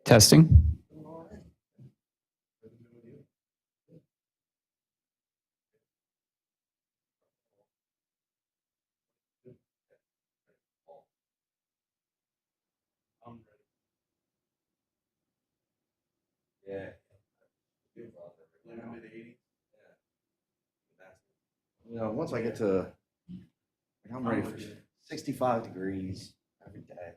Testing. Yeah. Once I get to, I'm ready for 65 degrees every day.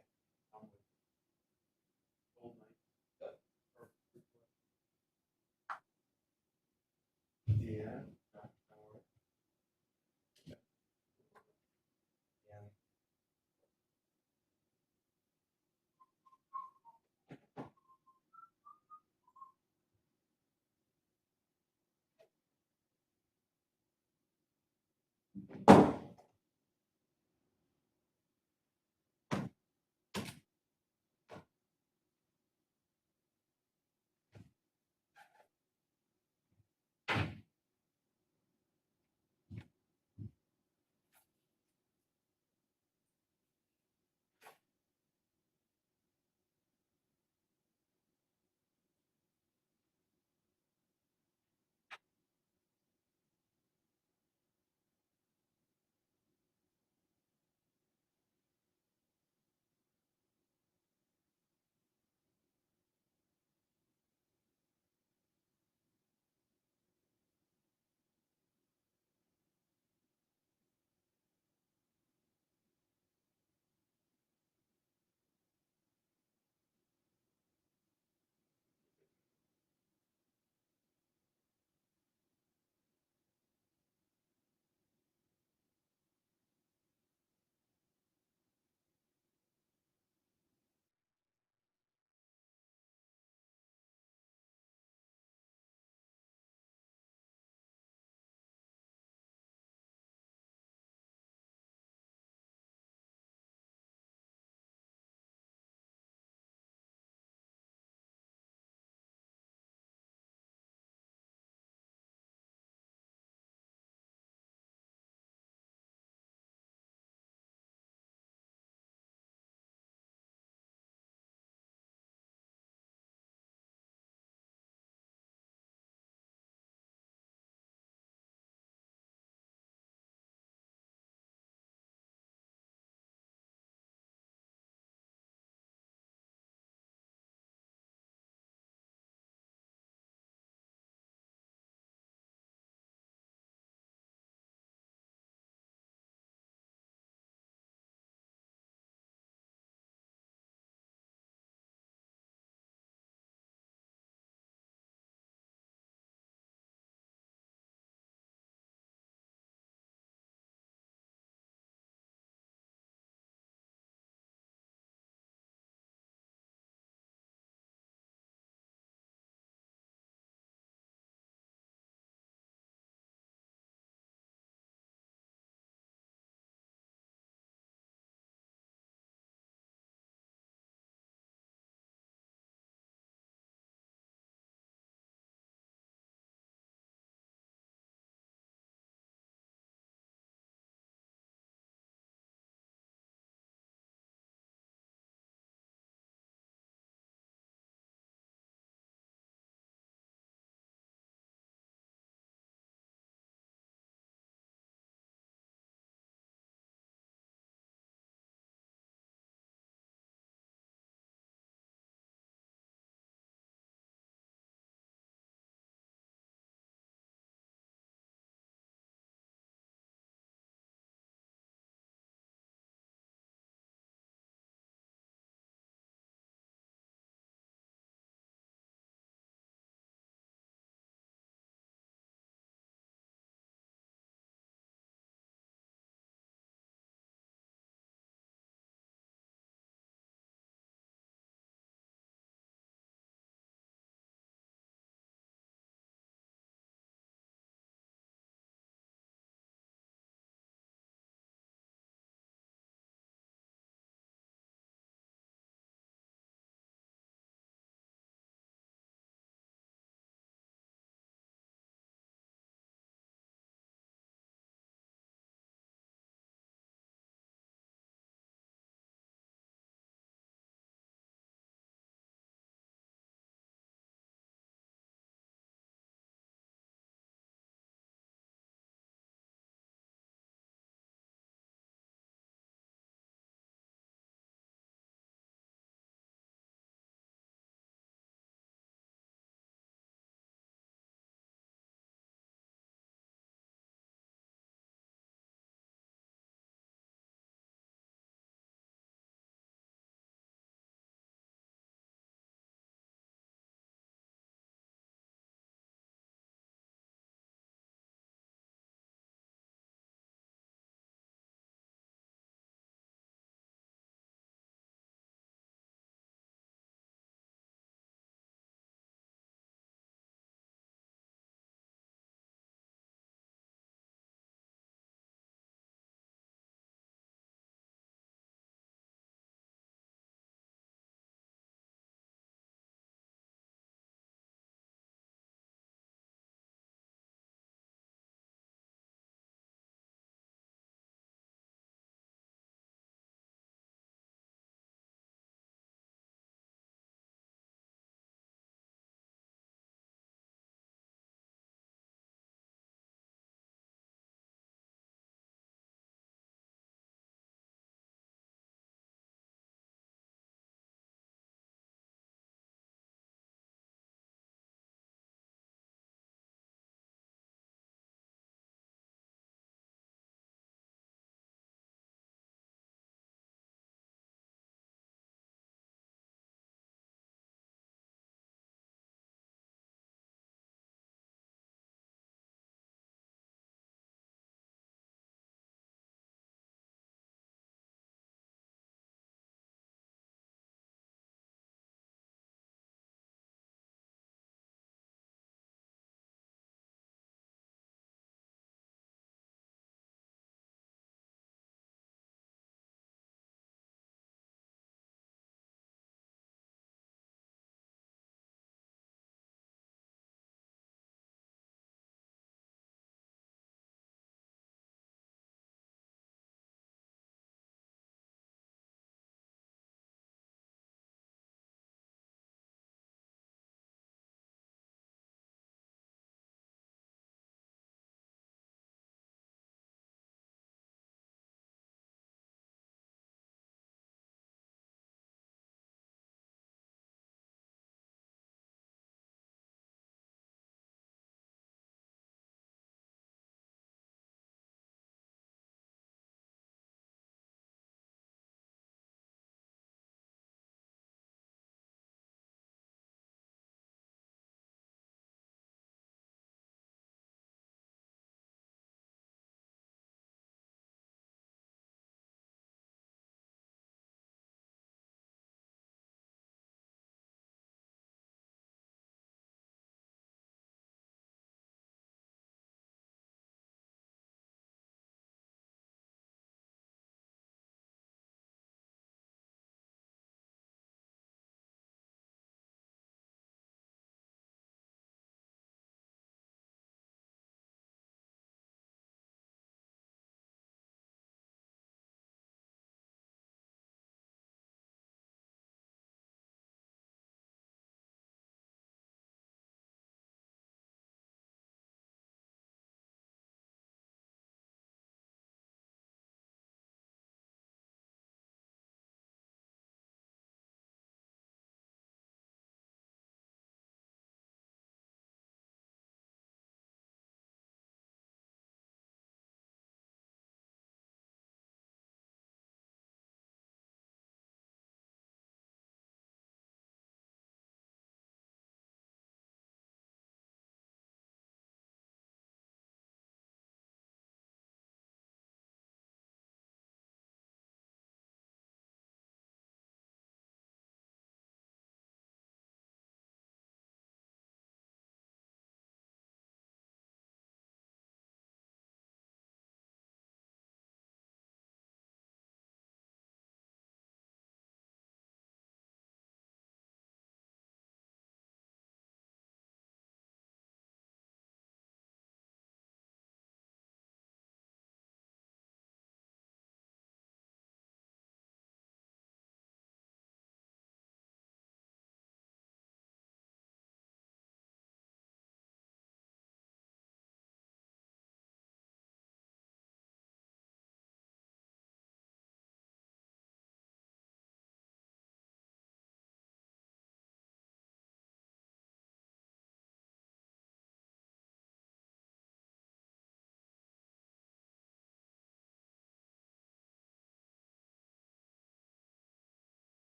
Yeah.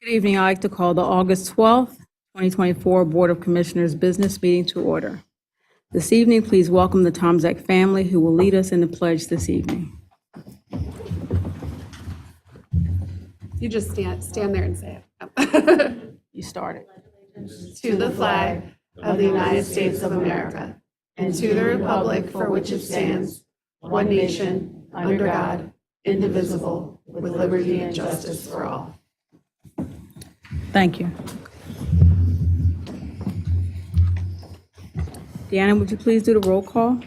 Good evening. I'd like to call the August 12th, 2024 Board of Commissioners Business Meeting to order. This evening, please welcome the Tomczak family who will lead us in the pledge this evening. You just stand there and say it. You started. To the flag of the United States of America and to the republic for which it stands, one nation, under God, indivisible, with liberty and justice for all. Thank you. Deanna, would you please do the roll call?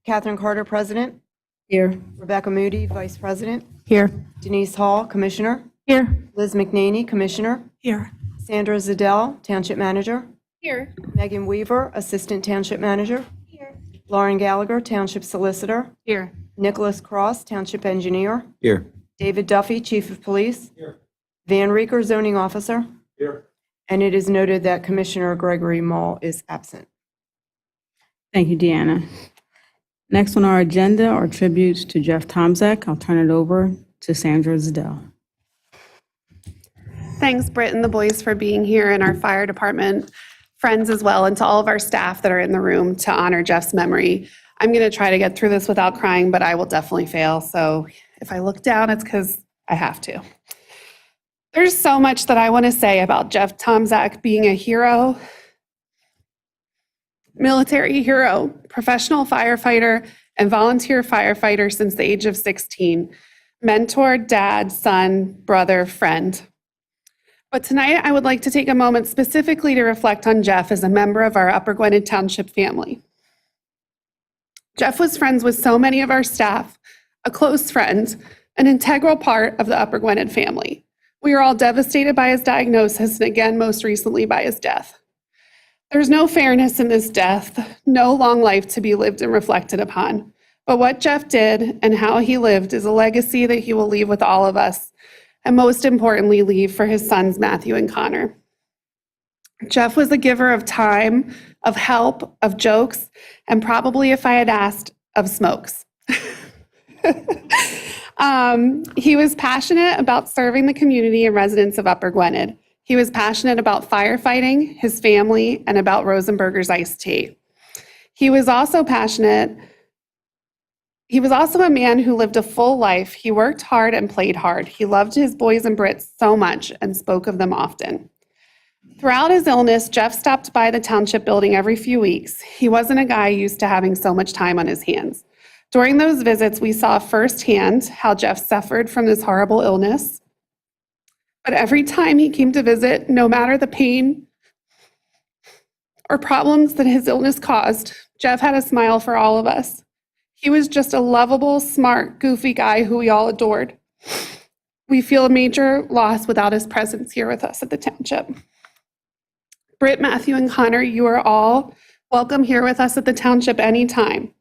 Catherine Carter, President. Here. Rebecca Moody, Vice President. Here. Denise Hall, Commissioner. Here. Liz McNaney, Commissioner. Here. Sandra Zadell, Township Manager. Here. Megan Weaver, Assistant Township Manager. Here. Lauren Gallagher, Township Solicitor. Here. Nicholas Cross, Township Engineer. Here. David Duffy, Chief of Police. Here. Van Reeker, Zoning Officer. Here. And it is noted that Commissioner Gregory Mall is absent. Thank you, Deanna. Next on our agenda are tributes to Jeff Tomczak. I'll turn it over to Sandra Zadell. Thanks, Britt and the boys, for being here, and our fire department friends as well, and to all of our staff that are in the room to honor Jeff's memory. I'm going to try to get through this without crying, but I will definitely fail. So if I look down, it's because I have to. There's so much that I want to say about Jeff Tomczak being a hero, military hero, professional firefighter, and volunteer firefighter since the age of 16. Mentor, dad, son, brother, friend. But tonight I would like to take a moment specifically to reflect on Jeff as a member of our Upper Gwynedd Township family. Jeff was friends with so many of our staff, a close friend, an integral part of the Upper Gwynedd family. We are all devastated by his diagnosis and again, most recently by his death. There's no fairness in this death, no long life to be lived and reflected upon. But what Jeff did and how he lived is a legacy that he will leave with all of us, and most importantly, leave for his sons, Matthew and Connor. Jeff was a giver of time, of help, of jokes, and probably, if I had asked, of smokes. He was passionate about serving the community and residents of Upper Gwynedd. He was passionate about firefighting, his family, and about Rosenberger's iced tea. He was also a man who lived a full life. He worked hard and played hard. He loved his boys and Brits so much and spoke of them often. Throughout his illness, Jeff stopped by the township building every few weeks. He wasn't a guy used to having so much time on his hands. During those visits, we saw firsthand how Jeff suffered from this horrible illness. But every time he came to visit, no matter the pain or problems that his illness caused, Jeff had a smile for all of us. He was just a lovable, smart, goofy guy who we all adored. We feel a major loss without his presence here with us at the township. Britt, Matthew, and Connor, you are all welcome here with us at the township anytime.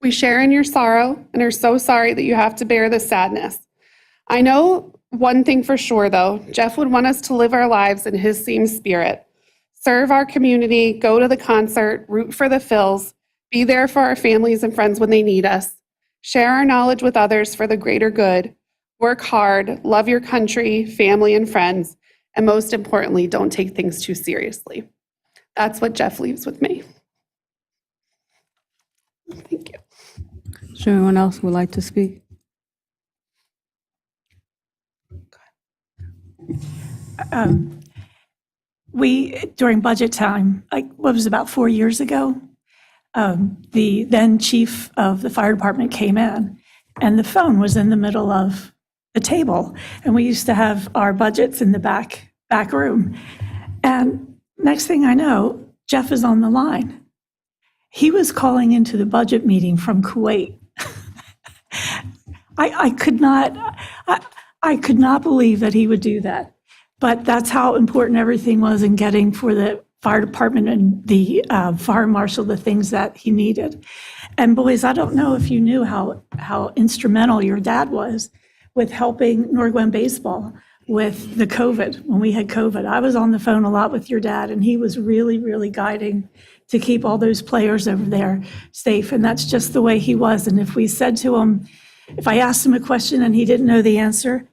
We share in your sorrow and are so sorry that you have to bear this sadness. I know one thing for sure, though. Jeff would want us to live our lives in his same spirit. Serve our community, go to the concert, root for the Phils, be there for our families and friends when they need us, share our knowledge with others for the greater good, work hard, love your country, family, and friends, and most importantly, don't take things too seriously. That's what Jeff leaves with me. Thank you. Is there anyone else who would like to speak? During budget time, like what was about 4 years ago, the then chief of the fire department came in and the phone was in the middle of the table. And we used to have our budgets in the back room. And next thing I know, Jeff is on the line. He was calling into the budget meeting from Kuwait. I could not believe that he would do that. But that's how important everything was in getting for the fire department and the fire marshal the things that he needed. And boys, I don't know if you knew how instrumental your dad was with helping Northglenn baseball with the COVID, when we had COVID. I was on the phone a lot with your dad, and he was really, really guiding to keep all those players over there safe. And that's just the way he was. And if we said to him, if I asked him a question and he didn't know the answer,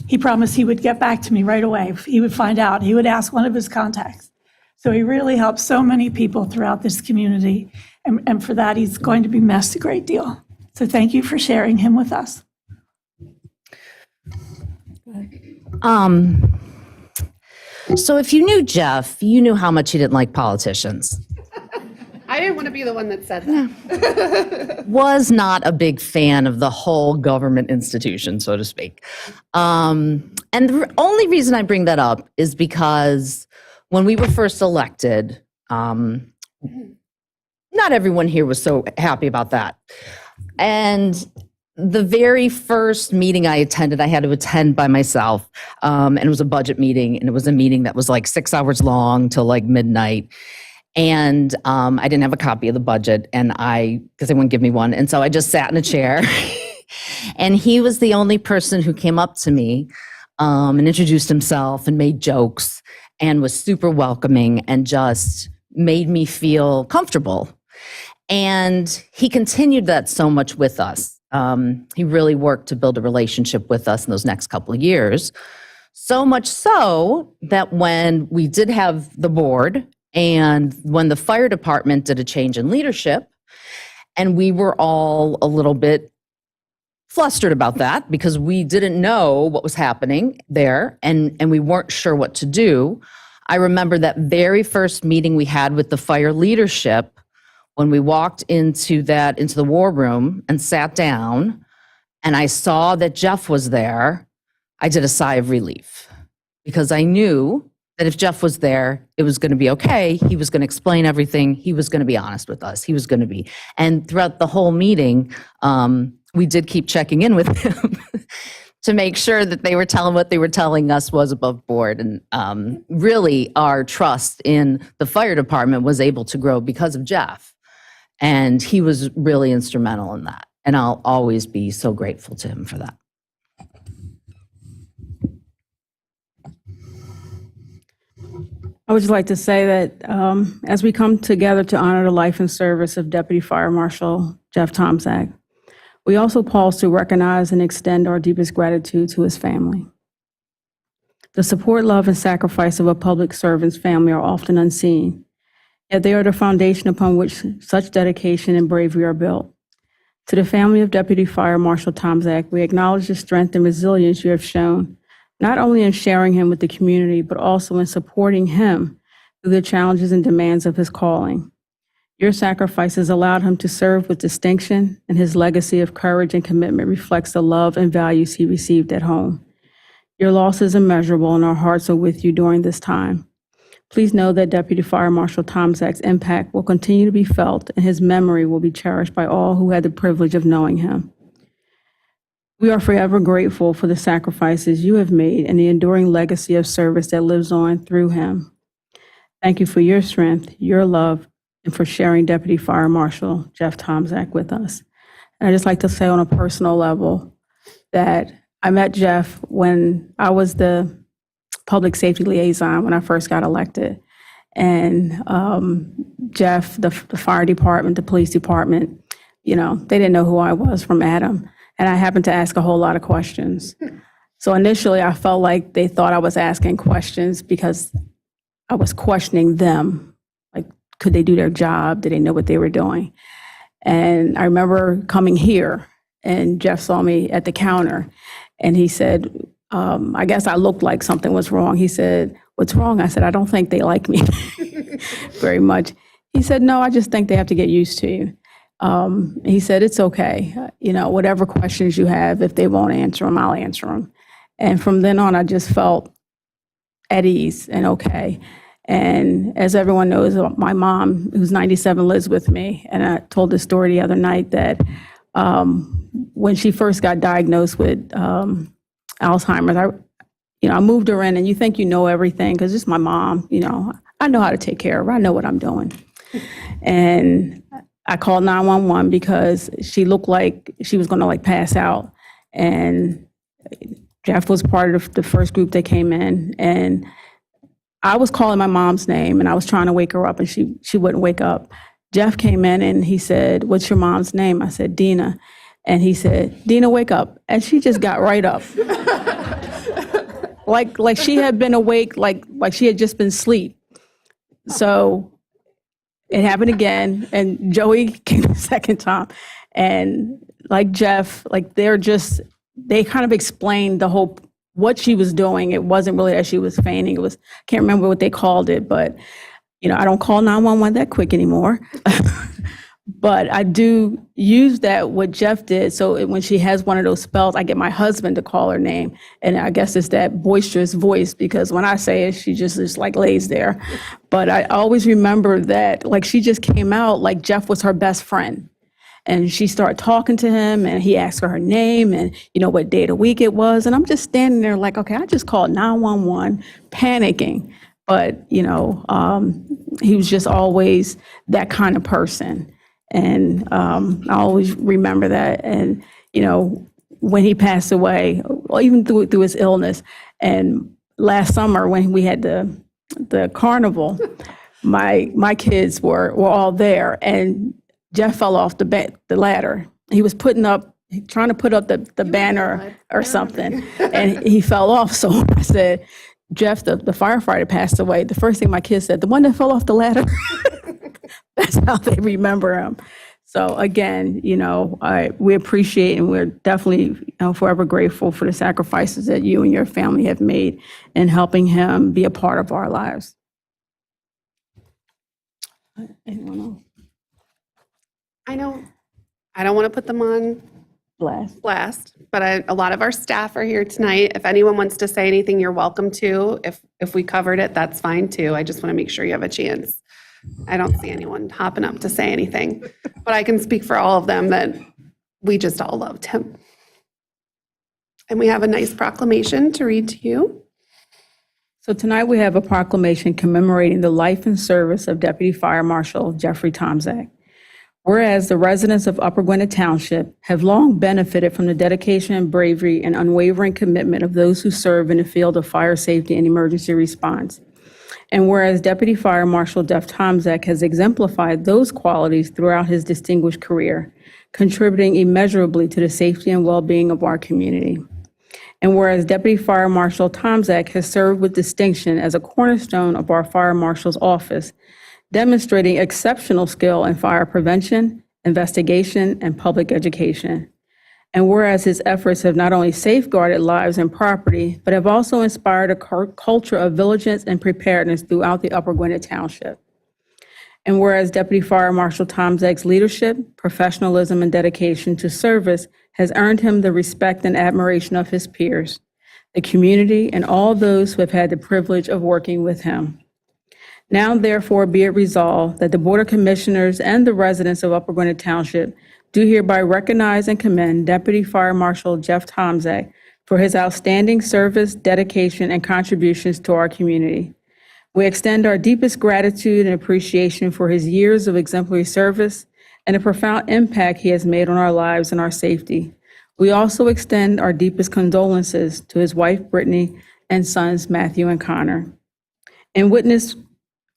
he promised he would get back to me right away. He would find out. He would ask one of his contacts. So he really helped so many people throughout this community. And for that, he's going to be missed a great deal. So thank you for sharing him with us. So if you knew Jeff, you knew how much he didn't like politicians. I didn't want to be the one that said that. Was not a big fan of the whole government institution, so to speak. And the only reason I bring that up is because when we were first elected, not everyone here was so happy about that. And the very first meeting I attended, I had to attend by myself. And it was a budget meeting, and it was a meeting that was like 6 hours long till like midnight. And I didn't have a copy of the budget, and because they wouldn't give me one. And so I just sat in a chair. And he was the only person who came up to me and introduced himself and made jokes and was super welcoming and just made me feel comfortable. And he continued that so much with us. He really worked to build a relationship with us in those next couple of years. So much so that when we did have the board, and when the fire department did a change in leadership, and we were all a little bit flustered about that because we didn't know what was happening there, and we weren't sure what to do. I remember that very first meeting we had with the fire leadership, when we walked into the war room and sat down, and I saw that Jeff was there, I did a sigh of relief because I knew that if Jeff was there, it was going to be okay. He was going to explain everything. He was going to be honest with us. He was going to be. And throughout the whole meeting, we did keep checking in with him to make sure that they were telling what they were telling us was above board. And really, our trust in the fire department was able to grow because of Jeff. And he was really instrumental in that. And I'll always be so grateful to him for that. I would just like to say that as we come together to honor the life and service of Deputy Fire Marshal Jeff Tomczak, we also pause to recognize and extend our deepest gratitude to his family. The support, love, and sacrifice of a public servant's family are often unseen, yet they are the foundation upon which such dedication and bravery are built. To the family of Deputy Fire Marshal Tomczak, we acknowledge the strength and resilience you have shown, not only in sharing him with the community, but also in supporting him through the challenges and demands of his calling. Your sacrifices allowed him to serve with distinction, and his legacy of courage and commitment reflects the love and values he received at home. Your loss is immeasurable, and our hearts are with you during this time. Please know that Deputy Fire Marshal Tomczak's impact will continue to be felt, and his memory will be cherished by all who had the privilege of knowing him. We are forever grateful for the sacrifices you have made and the enduring legacy of service that lives on through him. Thank you for your strength, your love, and for sharing Deputy Fire Marshal Jeff Tomczak with us. And I'd just like to say on a personal level that I met Jeff when I was the public safety liaison when I first got elected. And Jeff, the fire department, the police department, they didn't know who I was from Adam. And I happened to ask a whole lot of questions. So initially, I felt like they thought I was asking questions because I was questioning them. Like, could they do their job? Did they know what they were doing? And I remember coming here, and Jeff saw me at the counter, and he said, I guess I looked like something was wrong. He said, "What's wrong?" I said, "I don't think they like me very much." He said, "No, I just think they have to get used to you." He said, "It's okay. Whatever questions you have, if they won't answer them, I'll answer them." And from then on, I just felt at ease and okay. And as everyone knows, my mom, who's 97, lives with me. And I told this story the other night that when she first got diagnosed with Alzheimer's, I moved her in, and you think you know everything because it's my mom. I know how to take care of her. I know what I'm doing. And I called 911 because she looked like she was going to pass out. And Jeff was part of the first group that came in, and I was calling my mom's name, and I was trying to wake her up, and she wouldn't wake up. Jeff came in, and he said, "What's your mom's name?" I said, "Dina." And he said, "Dina, wake up." And she just got right up. Like she had been awake, like she had just been asleep. So it happened again, and Joey came the second time. And like Jeff, like they kind of explained the whole, what she was doing. It wasn't really that she was fainting. It was, I can't remember what they called it, but, I don't call 911 that quick anymore. But I do use that, what Jeff did. So when she has one of those spells, I get my husband to call her name. And I guess it's that boisterous voice, because when I say it, she just like lays there. But I always remember that, like, she just came out like Jeff was her best friend. And she started talking to him, and he asked her name and, what day of the week it was. And I'm just standing there like, okay, I just called 911, panicking. But, he was just always that kind of person. And I always remember that. And, when he passed away, or even through his illness, and last summer when we had the carnival, my kids were all there, and Jeff fell off the ladder. He was trying to put up the banner or something, and he fell off. So I said, "Jeff, the firefighter passed away." The first thing my kids said, "The one that fell off the ladder?" That's how they remember him. So again, we appreciate, and we're definitely forever grateful for the sacrifices that you and your family have made in helping him be a part of our lives. Anyone else? I know, I don't want to put them on blast, but a lot of our staff are here tonight. If anyone wants to say anything, you're welcome to. If we covered it, that's fine too. I just want to make sure you have a chance. I don't see anyone hopping up to say anything, but I can speak for all of them that we just all loved him. And we have a nice proclamation to read to you. So tonight we have a proclamation commemorating the life and service of Deputy Fire Marshal Jeffrey Tomczak. Whereas the residents of Upper Gwynedd Township have long benefited from the dedication, bravery, and unwavering commitment of those who serve in the field of fire safety and emergency response. And whereas Deputy Fire Marshal Jeff Tomczak has exemplified those qualities throughout his distinguished career, contributing immeasurably to the safety and well-being of our community. And whereas Deputy Fire Marshal Tomczak has served with distinction as a cornerstone of our Fire Marshal's office, demonstrating exceptional skill in fire prevention, investigation, and public education. And whereas his efforts have not only safeguarded lives and property, but have also inspired a culture of vigilance and preparedness throughout the Upper Gwynedd Township. And whereas Deputy Fire Marshal Tomczak's leadership, professionalism, and dedication to service has earned him the respect and admiration of his peers, the community, and all those who have had the privilege of working with him. Now, therefore, be it resolved that the Board of Commissioners and the residents of Upper Gwynedd Township do hereby recognize and commend Deputy Fire Marshal Jeff Tomczak for his outstanding service, dedication, and contributions to our community. We extend our deepest gratitude and appreciation for his years of exemplary service and the profound impact he has made on our lives and our safety. We also extend our deepest condolences to his wife, Brittany, and sons, Matthew and Connor. In witness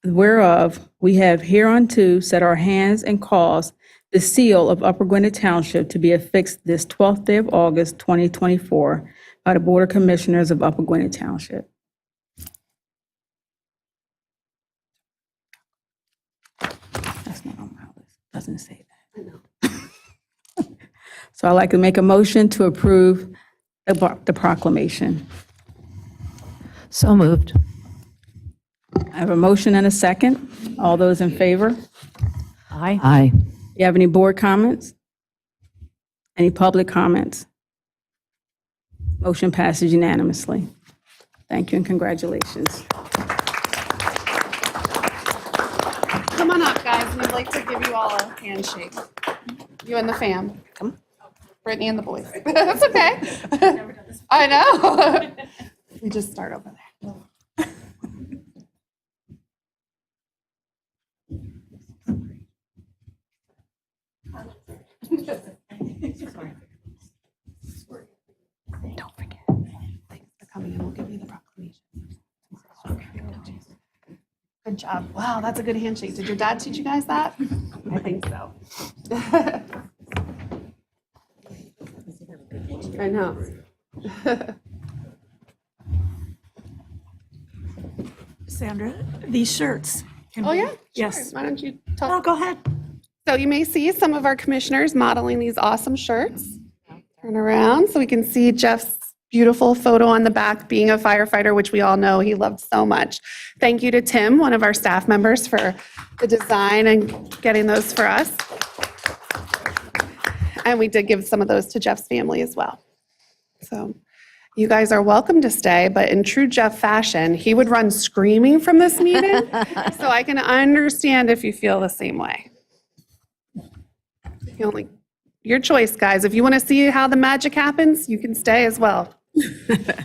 whereof, we have hereunto set our hands and caused the seal of Upper Gwynedd Township to be affixed this 12th day of August, 2024, by the Board of Commissioners of Upper Gwynedd Township. That's not on my list. Doesn't say that. I know. So I'd like to make a motion to approve the proclamation. So moved. I have a motion and a second. All those in favor? Aye. Aye. You have any board comments? Any public comments? Motion passes unanimously. Thank you and congratulations. Come on up, guys. We'd like to give you all a handshake. You and the fam. Come. Brittany and the boys. That's okay. I know. We just start over there. Don't forget. Good job. Wow, that's a good handshake. Did your dad teach you guys that? I think so. I know. Sandra, these shirts. Oh, yeah? Yes. Sure. Why don't you Oh, talk? go ahead. So you may see some of our commissioners modeling these awesome shirts. Turn around so we can see Jeff's beautiful photo on the back, being a firefighter, which we all know he loved so much. Thank you to Tim, one of our staff members, for the design and getting those for us. And we did give some of those to Jeff's family as well. So you guys are welcome to stay, but in true Jeff fashion, he would run screaming from this meeting. So I can understand if you feel the same way. Your choice, guys. If you want to see how the magic happens, you can stay as well.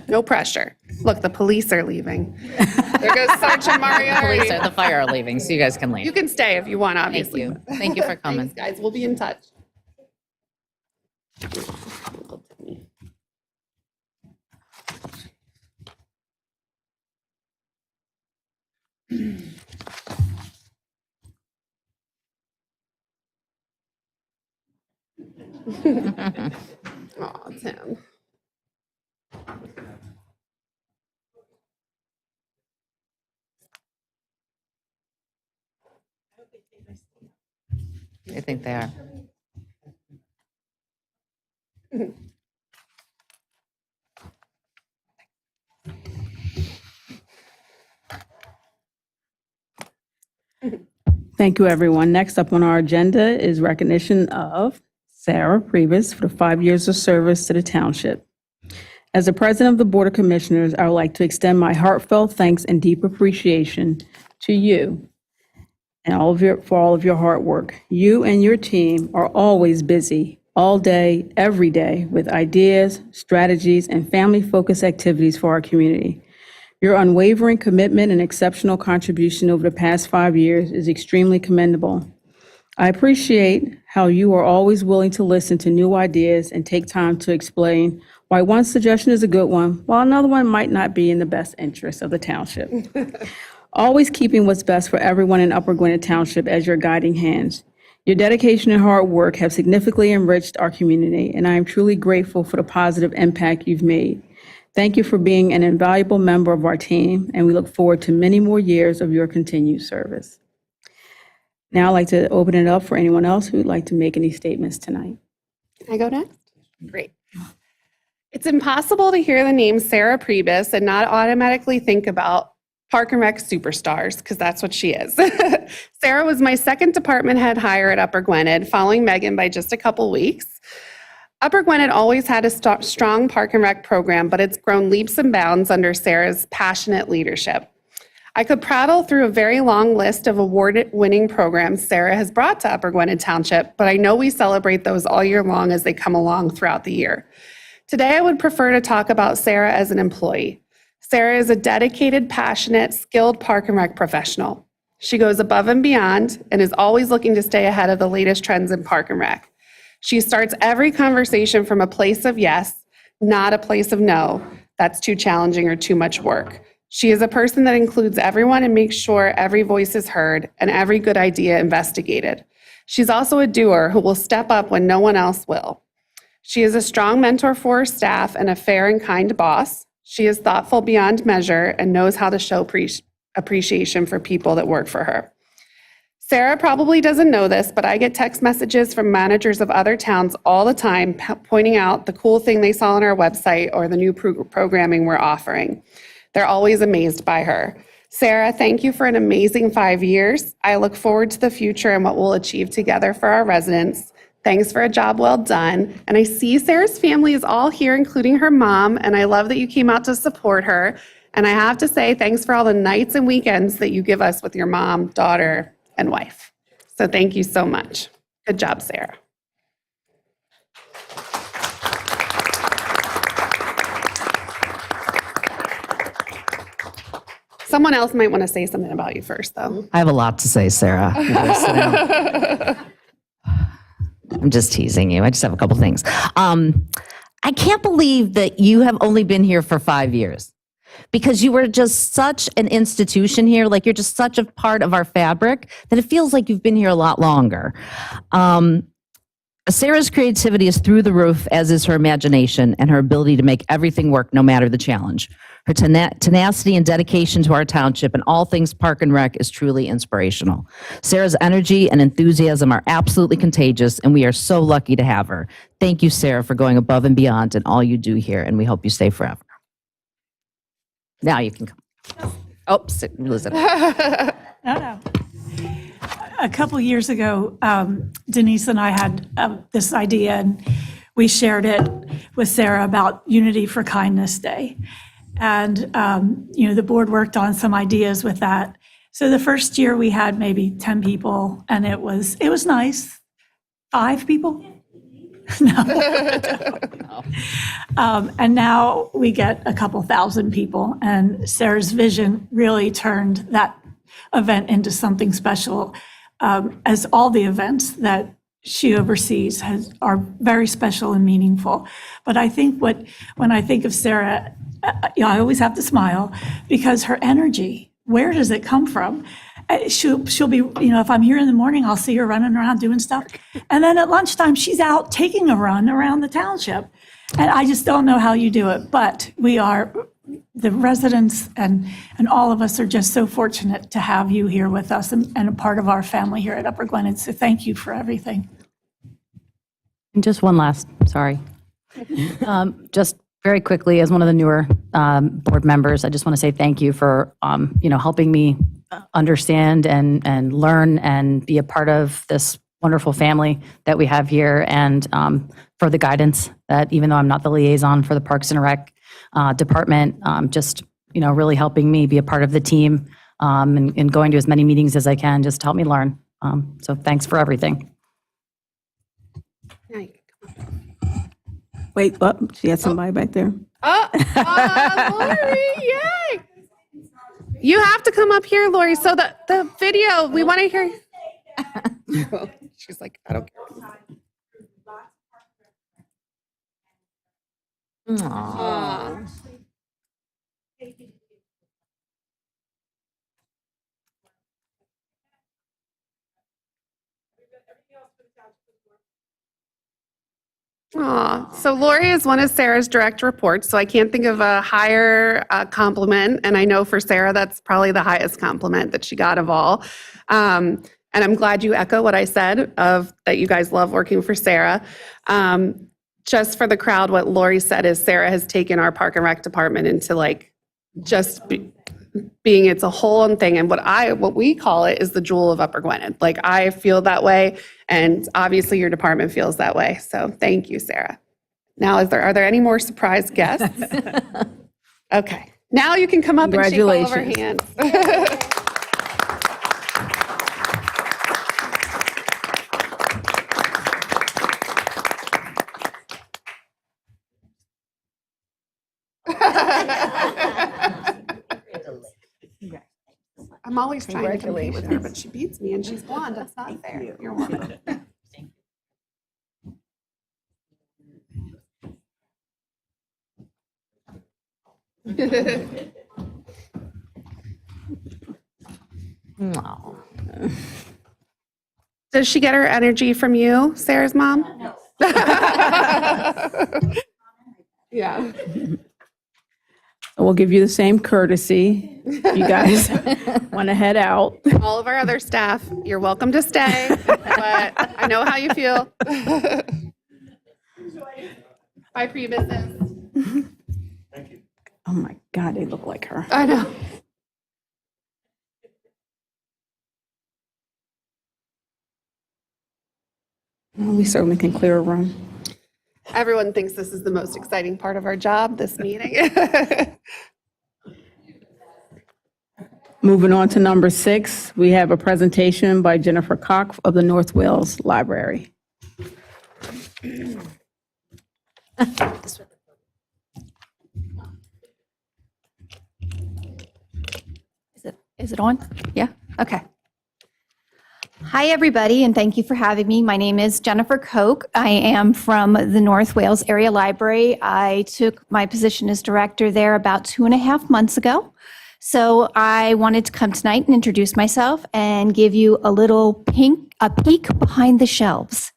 No pressure. Look, the police are leaving. There goes Sergeant Moriarty. Police or the fire are leaving, so you guys can leave. You can stay if you want, Thank obviously. you. Thank you for coming. Thanks, guys. We'll be in touch. Oh, Tim. I think they are. Thank you, everyone. Next up on our agenda is recognition of Sarah Priebus for the 5 years of service to the township. As the president of the Board of Commissioners, I would like to extend my heartfelt thanks and deep appreciation to you and for all of your hard work. You and your team are always busy, all day, every day, with ideas, strategies, and family-focused activities for our community. Your unwavering commitment and exceptional contribution over the past 5 years is extremely commendable. I appreciate how you are always willing to listen to new ideas and take time to explain why one suggestion is a good one, while another one might not be in the best interest of the township. Always keeping what's best for everyone in Upper Gwynedd Township as your guiding hands. Your dedication and hard work have significantly enriched our community, and I am truly grateful for the positive impact you've made. Thank you for being an invaluable member of our team, and we look forward to many more years of your continued service. Now I'd like to open it up for anyone else who'd like to make any statements tonight. Can I go next? Great. It's impossible to hear the name Sarah Priebus and not automatically think about Park and Rec superstars, because that's what she is. Sarah was my second department head hire at Upper Gwynedd, following Megan by just a couple weeks. Upper Gwynedd always had a strong Park and Rec program, but it's grown leaps and bounds under Sarah's passionate leadership. I could prattle through a very long list of award-winning programs Sarah has brought to Upper Gwynedd Township, but I know we celebrate those all year long as they come along throughout the year. Today, I would prefer to talk about Sarah as an employee. Sarah is a dedicated, passionate, skilled Park and Rec professional. She goes above and beyond and is always looking to stay ahead of the latest trends in Park and Rec. She starts every conversation from a place of yes, not a place of no. That's too challenging or too much work. She is a person that includes everyone and makes sure every voice is heard and every good idea investigated. She's also a doer who will step up when no one else will. She is a strong mentor for her staff and a fair and kind boss. She is thoughtful beyond measure and knows how to show appreciation for people that work for her. Sarah probably doesn't know this, but I get text messages from managers of other towns all the time pointing out the cool thing they saw on our website or the new programming we're offering. They're always amazed by her. Sarah, thank you for an amazing 5 years. I look forward to the future and what we'll achieve together for our residents. Thanks for a job well done. And I see Sarah's family is all here, including her mom, and I love that you came out to support her. And I have to say, thanks for all the nights and weekends that you give us with your mom, daughter, and wife. So thank you so much. Good job, Sarah. Someone else might want to say something about you first, though. I have a lot to say, Sarah. You better sit down. I'm just teasing you. I just have a couple things. I can't believe that you have only been here for 5 years. because you were just such an institution here. Like, you're just such a part of our fabric that it feels like you've been here a lot longer. Sarah's creativity is through the roof, as is her imagination and her ability to make everything work no matter the challenge. Her tenacity and dedication to our township and all things Park and Rec is truly inspirational. Sarah's energy and enthusiasm are absolutely contagious, and we are so lucky to have her. Thank you, Sarah, for going above and beyond in all you do here, and we hope you stay forever. Now you can come. Oh, listen. No. A couple years ago, Denise and I had this idea, and we shared it with Sarah about Unity for Kindness Day. And, the board worked on some ideas with that. So the first year we had maybe 10 people, and it was nice. 5 people? No. And now we get a couple thousand people, and Sarah's vision really turned that event into something special, as all the events that she oversees are very special and meaningful. But I think when I think of Sarah, I always have to smile, because her energy, where does it come from? She'll be, if I'm here in the morning, I'll see her running around doing stuff. And then at lunchtime, she's out taking a run around the township. And I just don't know how you do it. But the residents and all of us are just so fortunate to have you here with us and a part of our family here at Upper Gwynedd. So thank you for everything. And just one last, sorry. Just very quickly, as one of the newer board members, I just want to say thank you for, helping me understand and learn and be a part of this wonderful family that we have here, and for the guidance that, even though I'm not the liaison for the Parks and Rec department, just, really helping me be a part of the team, and going to as many meetings as I can, just to help me learn. So thanks for everything. Wait, she had somebody back there. Lori, yay! You have to come up here, Lori. So the video, we want to hear. She's like, I don't care. Aw. Aw, so Lori is one of Sarah's direct reports, so I can't think of a higher compliment, and I know for Sarah, that's probably the highest compliment that she got of all. And I'm glad you echo what I said of that you guys love working for Sarah. Just for the crowd, what Lori said is Sarah has taken our Park and Rec department into being its a whole own thing. And what we call it is the jewel of Upper Gwynedd. Like, I feel that way, and obviously your department feels that way. So thank you, Sarah. Now, are there any more surprise guests? Okay. Now you can come up and shake all of our hands. I'm always trying to compete with her, but she beats me and she's blonde. That's not fair. You're welcome. Aw. Does she get her energy from you, Sarah's mom? No. Yeah. We'll give you the same courtesy. If you guys want to head out. All of our other staff, you're welcome to stay, but I know how you feel. Bye for your business. Oh my God, they look like her. I know. Well, we certainly can clear a room. Everyone thinks this is the most exciting part of our job, this meeting. Moving on to number 6, we have a presentation by Jennifer Koch of the North Wales Library. Is it on? Yeah? Okay. Hi, everybody, and thank you for having me. My name is Jennifer Koch. I am from the North Wales Area Library. I took my position as director there about 2.5 months ago. So I wanted to come tonight and introduce myself and give you a peek behind the shelves.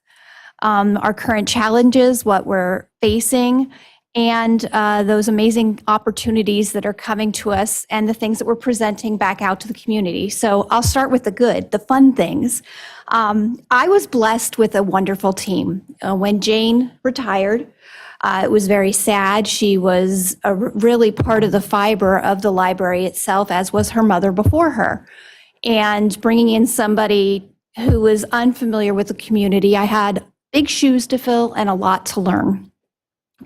Our current challenges, what we're facing, and those amazing opportunities that are coming to us and the things that we're presenting back out to the community. So I'll start with the good, the fun things. I was blessed with a wonderful team. When Jane retired, it was very sad. She was really part of the fiber of the library itself, as was her mother before her. And bringing in somebody who was unfamiliar with the community, I had big shoes to fill and a lot to learn.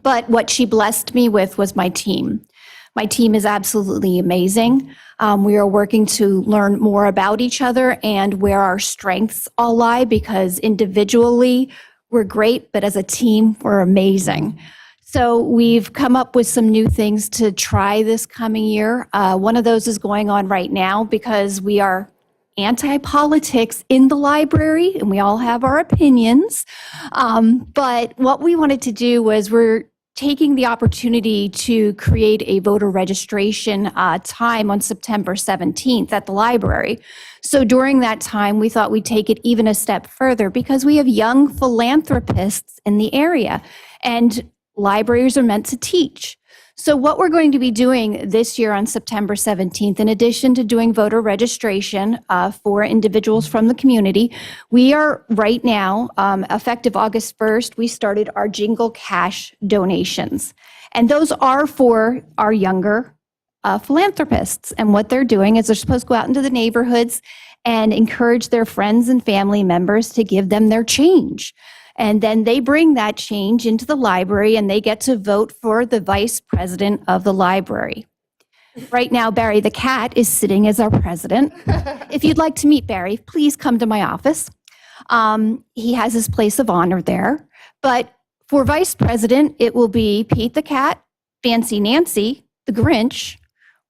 But what she blessed me with was my team. My team is absolutely amazing. We are working to learn more about each other and where our strengths all lie, because individually we're great, but as a team, we're amazing. So we've come up with some new things to try this coming year. One of those is going on right now because we are anti-politics in the library, and we all have our opinions. But what we wanted to do was we're taking the opportunity to create a voter registration time on September 17th at the library. So during that time, we thought we'd take it even a step further because we have young philanthropists in the area, and libraries are meant to teach. So what we're going to be doing this year on September 17th, in addition to doing voter registration for individuals from the community, we are right now, effective August 1st, we started our Jingle Cash donations. And those are for our younger philanthropists. And what they're doing is they're supposed to go out into the neighborhoods and encourage their friends and family members to give them their change. And then they bring that change into the library and they get to vote for the vice president of the library. Right now, Barry the cat is sitting as our president. If you'd like to meet Barry, please come to my office. He has his place of honor there. But for vice president, it will be Pete the cat, Fancy Nancy, the Grinch,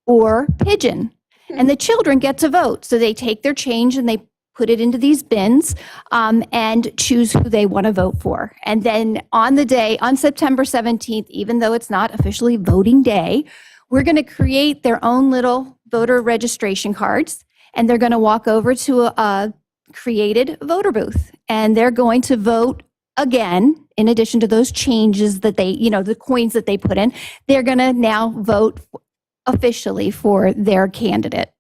or Pigeon. And the children get to vote. So they take their change and they put it into these bins and choose who they want to vote for. And then on the day, on September 17th, even though it's not officially voting day, we're going to create their own little voter registration cards, and they're going to walk over to a created voter booth, and they're going to vote again. In addition to those changes that they, the coins that they put in, they're going to now vote officially for their candidate.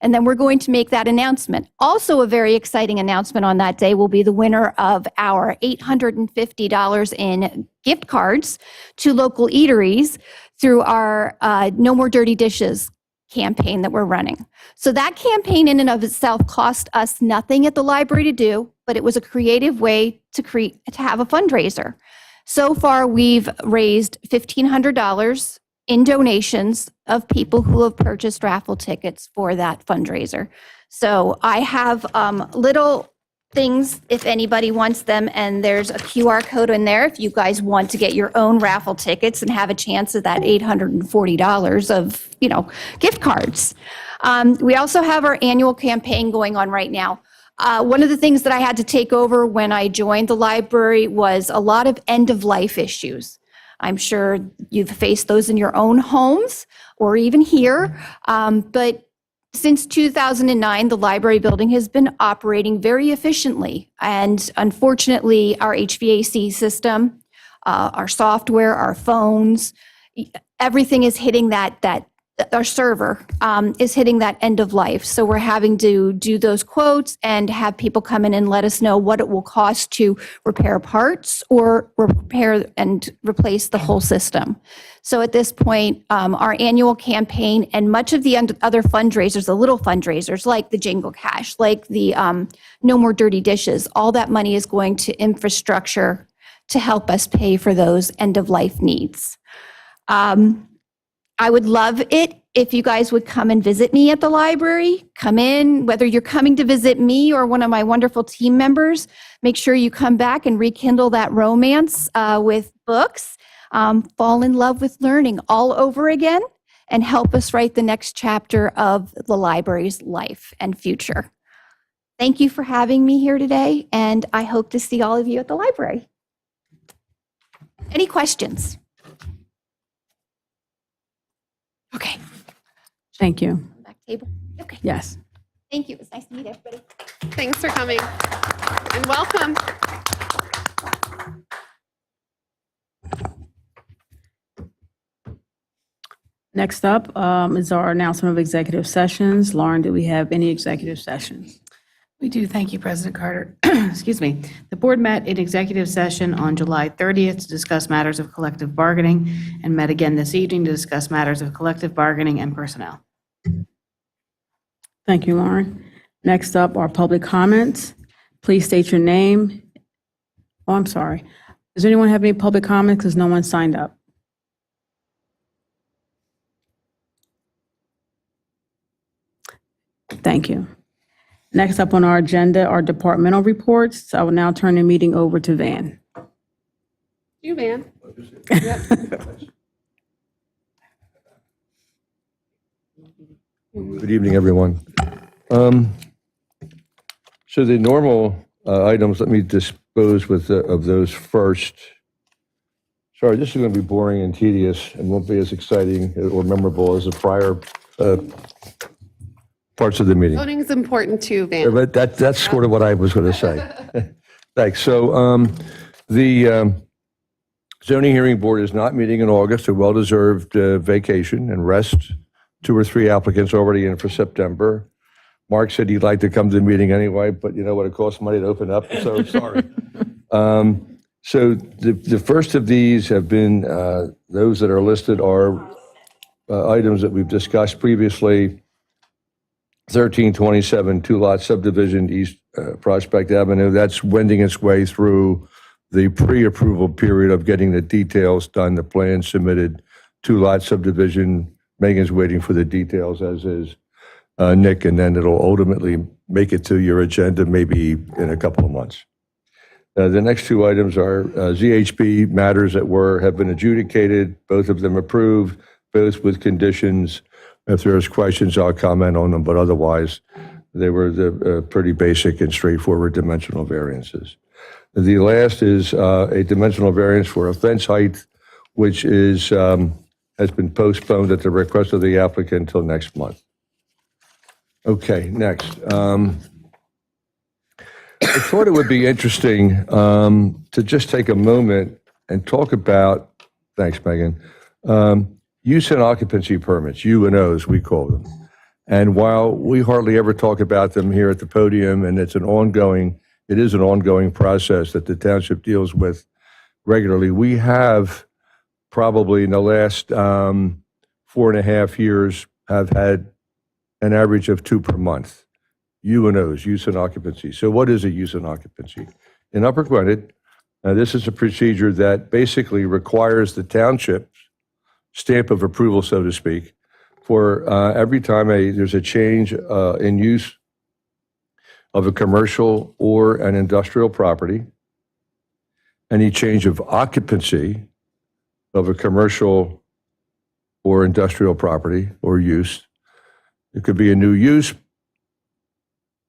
And then we're going to make that announcement. Also, a very exciting announcement on that day will be the winner of our $850 in gift cards to local eateries through our No More Dirty Dishes campaign that we're running. So that campaign in and of itself cost us nothing at the library to do, but it was a creative way to have a fundraiser. So far, we've raised $1,500 in donations of people who have purchased raffle tickets for that fundraiser. So I have little things if anybody wants them, and there's a QR code in there if you guys want to get your own raffle tickets and have a chance at that $840 of, gift cards. We also have our annual campaign going on right now. One of the things that I had to take over when I joined the library was a lot of end-of-life issues. I'm sure you've faced those in your own homes or even here. But since 2009, the library building has been operating very efficiently. And unfortunately, our HVAC system, our software, our phones, everything is hitting our server is hitting that end of life. So we're having to do those quotes and have people come in and let us know what it will cost to repair parts or repair and replace the whole system. So at this point, our annual campaign and much of the other fundraisers, the little fundraisers like the Jingle Cash, like the No More Dirty Dishes, all that money is going to infrastructure to help us pay for those end of life needs. I would love it if you guys would come and visit me at the library. Come in, whether you're coming to visit me or one of my wonderful team members. Make sure you come back and rekindle that romance with books. Fall in love with learning all over again and help us write the next chapter of the library's life and future. Thank you for having me here today, and I hope to see all of you at the library. Any questions? Okay, Thank you. back table. Okay, Yes. thank you. It was nice to meet everybody. Thanks for coming and welcome. Next up is our announcement of executive sessions. Lauren, do we have any executive sessions? We do. Thank you, President Carter. Excuse me. The board met in executive session on July 30th to discuss matters of collective bargaining and met again this evening to discuss matters of collective bargaining and personnel. Thank you, Lauren. Next up are public comments. Please state your name. Oh, I'm sorry. Does anyone have any public comments? Because no one signed up. Thank you. Next up on our agenda are departmental reports. I will now turn the meeting over to Van. You, man. Good evening, everyone. So the normal items, let me dispose of those first. Sorry, this is going to be boring and tedious and won't be as exciting or memorable as the prior parts of the meeting. Voting is important too, Van. But that's sort of what I was going to say. Thanks. So the zoning hearing board is not meeting in August, a well-deserved vacation and rest. 2 or 3 applicants already in for September. Mark said he'd like to come to the meeting anyway, but you know what, it costs money to open up, so sorry. So the first of these have been, those that are listed are items that we've discussed previously. 1327 two-lot subdivision, East Prospect Avenue. That's wending its way through the pre-approval period of getting the details done, the plan submitted, two-lot subdivision. Megan's waiting for the details, as is Nick, and then it'll ultimately make it to your agenda maybe in a couple of months. The next 2 items are ZHB matters that have been adjudicated, both of them approved, both with conditions. If there's questions, I'll comment on them, but otherwise, they were the pretty basic and straightforward dimensional variances. The last is a dimensional variance for a fence height, which is has been postponed at the request of the applicant until next month. Okay, next. I thought it would be interesting to just take a moment and talk about, thanks, Megan, use and occupancy permits, U&Os, we call them. And while we hardly ever talk about them here at the podium, and it is an ongoing process that the township deals with regularly, we have probably in the last 4.5 years have had an average of 2 per month. U&Os, use and occupancy. So what is a use and occupancy? In Upper Gwynedd, this is a procedure that basically requires the township's stamp of approval, so to speak, for every time there's a change in use of a commercial or an industrial property, any change of occupancy of a commercial or industrial property or use. It could be a new use,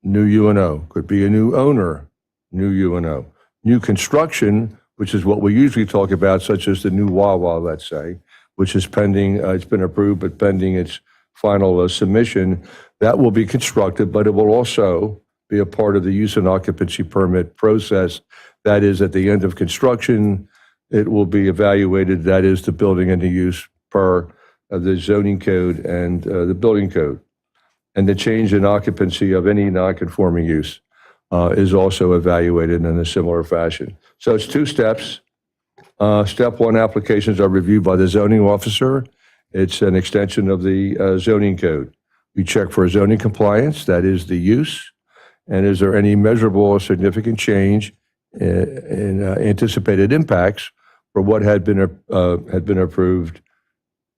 new U&O. Could be a new owner, new U&O. New construction, which is what we usually talk about, such as the new Wawa, let's say, which is pending, it's been approved, but pending its final submission. That will be constructed, but it will also be a part of the use and occupancy permit process. That is, at the end of construction, it will be evaluated, that is, the building and the use per the zoning code and the building code. And the change in occupancy of any non-conforming use is also evaluated in a similar fashion. So it's 2 steps. Step 1, applications are reviewed by the zoning officer. It's an extension of the zoning code. We check for zoning compliance, that is the use, and is there any measurable or significant change in anticipated impacts for what had been approved,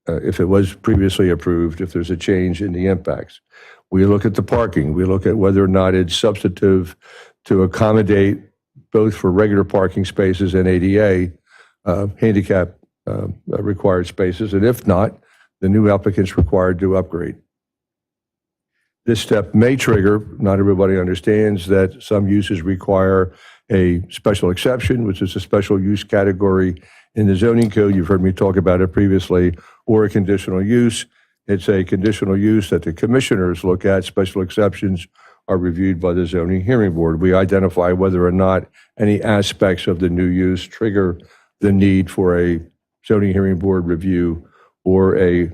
if it was previously approved, if there's a change in the impacts. We look at the parking. We look at whether or not it's substantive to accommodate both for regular parking spaces and ADA handicap required spaces, and if not, the new applicant's required to upgrade. This step may trigger, not everybody understands that some uses require a special exception, which is a special use category in the zoning code. You've heard me talk about it previously, or a conditional use. It's a conditional use that the commissioners look at. Special exceptions are reviewed by the zoning hearing board. We identify whether or not any aspects of the new use trigger the need for a zoning hearing board review or a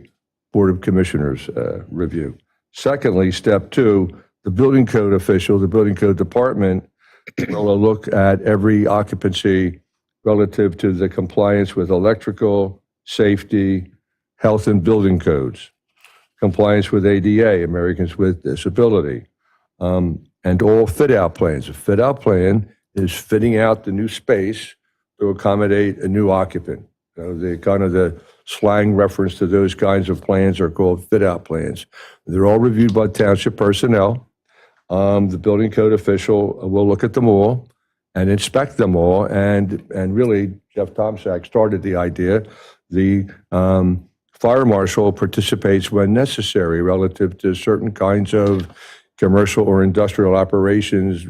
board of commissioners review. Secondly, step two, the building code official, the building code department will look at every occupancy relative to the compliance with electrical, safety, health and building codes, compliance with ADA, Americans with Disability, and all fit-out plans. A fit-out plan is fitting out the new space to accommodate a new occupant. The kind of the slang reference to those kinds of plans are called fit-out plans. They're all reviewed by township personnel. The building code official will look at them all and inspect them all. And really, Jeff Tomczak started the idea. The fire marshal participates when necessary relative to certain kinds of commercial or industrial operations.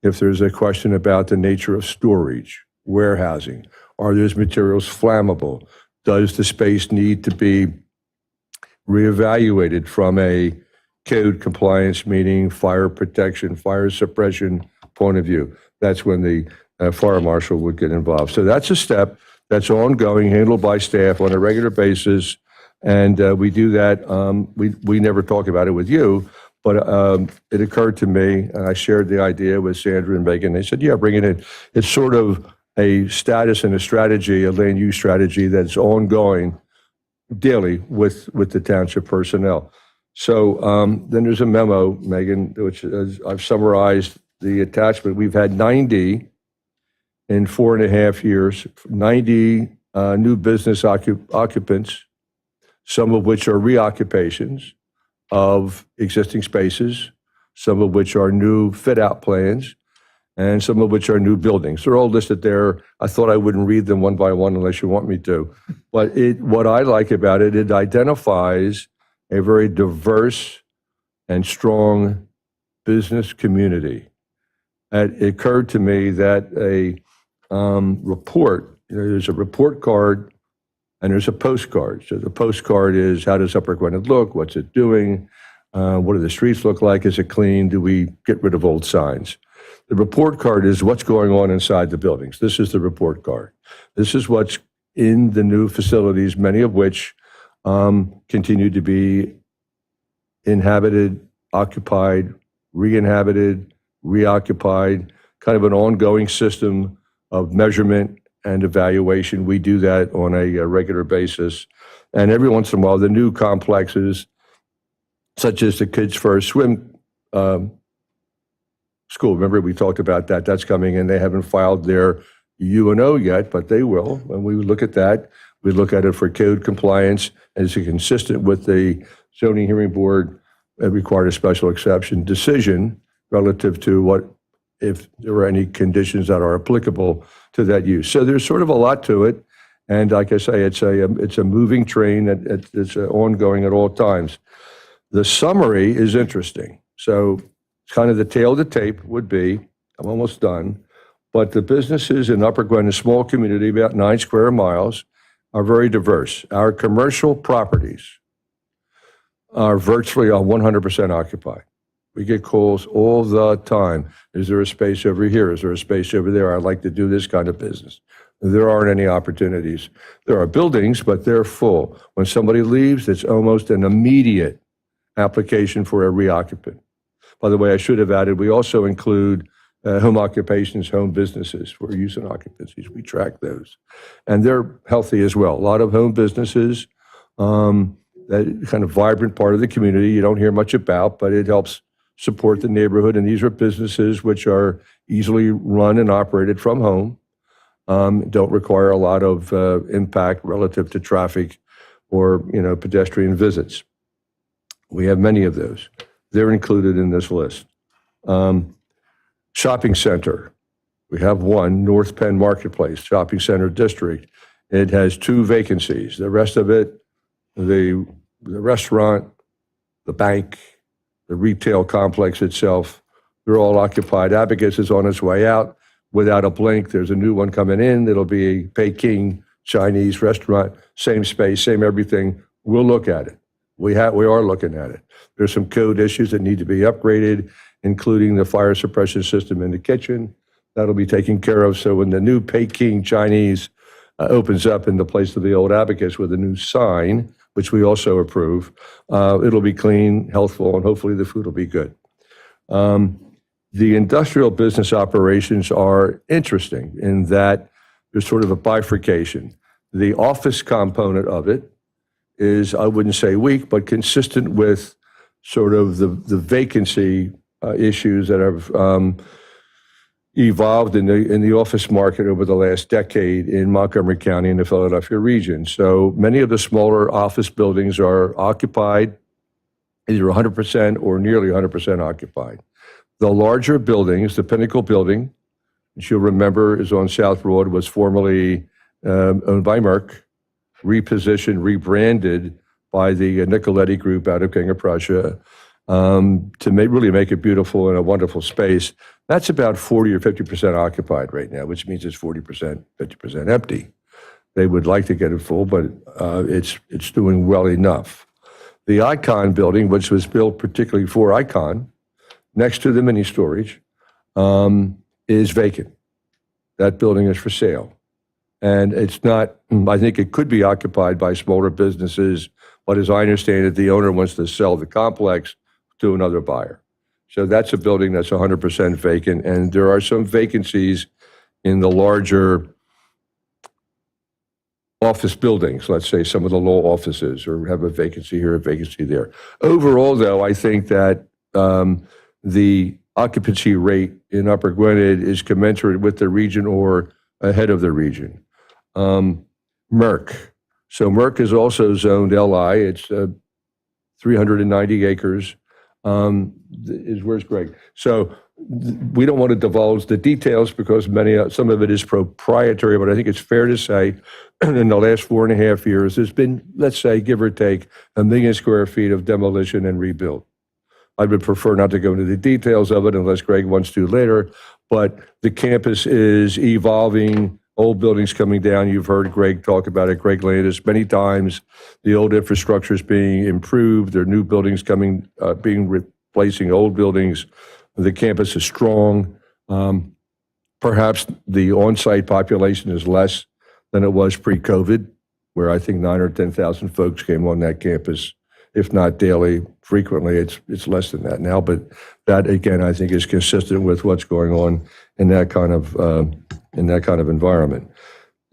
If there's a question about the nature of storage, warehousing, are those materials flammable? Does the space need to be reevaluated from a code compliance, meaning fire protection, fire suppression point of view? That's when the fire marshal would get involved. So that's a step that's ongoing, handled by staff on a regular basis. And we do that. We never talk about it with you, but it occurred to me, and I shared the idea with Sandra and Megan. They said, yeah, bring it in. It's sort of a status and a strategy, a land use strategy that's ongoing daily with the township personnel. So then there's a memo, Megan, which is, I've summarized the attachment. We've had 90 in 4.5 years, 90 new business occupants, some of which are reoccupations of existing spaces, some of which are new fit-out plans, and some of which are new buildings. They're all listed there. I thought I wouldn't read them one by one unless you want me to. But what I like about it, it identifies a very diverse and strong business community. It occurred to me that a report, there's a report card and there's a postcard. So the postcard is, how does Upper Gwynedd look? What's it doing? What do the streets look like? Is it clean? Do we get rid of old signs? The report card is what's going on inside the buildings. This is the report card. This is what's in the new facilities, many of which continue to be inhabited, occupied, re-inhabited, reoccupied, kind of an ongoing system of measurement and evaluation. We do that on a regular basis. And every once in a while, the new complexes, such as the Kids First Swim school, remember we talked about that, that's coming in. They haven't filed their UNO yet, but they will. When we look at that, we look at it for code compliance, and is it consistent with the zoning hearing board required a special exception decision relative to what, if there are any conditions that are applicable to that use. So there's sort of a lot to it. And like I say, it's a moving train that it's ongoing at all times. The summary is interesting. So kind of the tail of the tape would be, I'm almost done, but the businesses in Upper Gwynedd, a small community, about 9 square miles, are very diverse. Our commercial properties are virtually 100% occupied. We get calls all the time. Is there a space over here? Is there a space over there? I'd like to do this kind of business. There aren't any opportunities. There are buildings, but they're full. When somebody leaves, it's almost an immediate application for a reoccupant. By the way, I should have added, we also include home occupations, home businesses for use and occupancies. We track those. And they're healthy as well. A lot of home businesses, that kind of vibrant part of the community you don't hear much about, but it helps support the neighborhood. And these are businesses which are easily run and operated from home, don't require a lot of impact relative to traffic or pedestrian visits. We have many of those. They're included in this list. Shopping center. We have one, North Penn Marketplace, Shopping Center District. It has 2 vacancies. The rest of it, the restaurant, the bank, the retail complex itself. They're all occupied. Abacus is on its way out without a blink. There's a new one coming in. It'll be a Peking Chinese restaurant, same space, same everything. We'll look at it. We are looking at it. There's some code issues that need to be upgraded, including the fire suppression system in the kitchen. That'll be taken care of. So when the new Peking Chinese opens up in the place of the old Abacus with a new sign, which we also approve, it'll be clean, healthful, and hopefully the food will be good. The industrial business operations are interesting in that there's sort of a bifurcation. The office component of it is, I wouldn't say weak, but consistent with sort of the vacancy issues that have evolved in the office market over the last decade in Montgomery County and the Philadelphia region. So many of the smaller office buildings are occupied, either 100% or nearly 100% occupied. The larger buildings, the Pinnacle building, which you'll remember is on South Broad, was formerly owned by Merck, repositioned, rebranded by the Nicoletti Group out of King of Prussia to really make it beautiful and a wonderful space. That's about 40 or 50% occupied right now, which means it's 40%, 50% empty. They would like to get it full, but it's doing well enough. The Icon building, which was built particularly for Icon, next to the mini storage, is vacant. That building is for sale. And it's not, I think it could be occupied by smaller businesses, but as I understand it, the owner wants to sell the complex to another buyer. So that's a building that's 100% vacant. And there are some vacancies in the larger office buildings, let's say some of the law offices, or have a vacancy here, a vacancy there. Overall, though, I think that the occupancy rate in Upper Gwynedd is commensurate with the region or ahead of the region. Merck. So Merck is also zoned LI. It's 390 acres. Where's Greg? So we don't want to divulge the details because some of it is proprietary, but I think it's fair to say in the last 4.5 years, there's been, let's say, give or take, 1 million square feet of demolition and rebuild. I would prefer not to go into the details of it unless Greg wants to later, but the campus is evolving, old buildings coming down. You've heard Greg talk about it, Greg Landis, many times. The old infrastructure is being improved. There are new buildings coming, replacing old buildings. The campus is strong. Perhaps the on-site population is less than it was pre-COVID, where I think 9,000 or 10,000 folks came on that campus. If not daily, frequently, it's less than that now. But that, again, I think is consistent with what's going on in that kind of environment.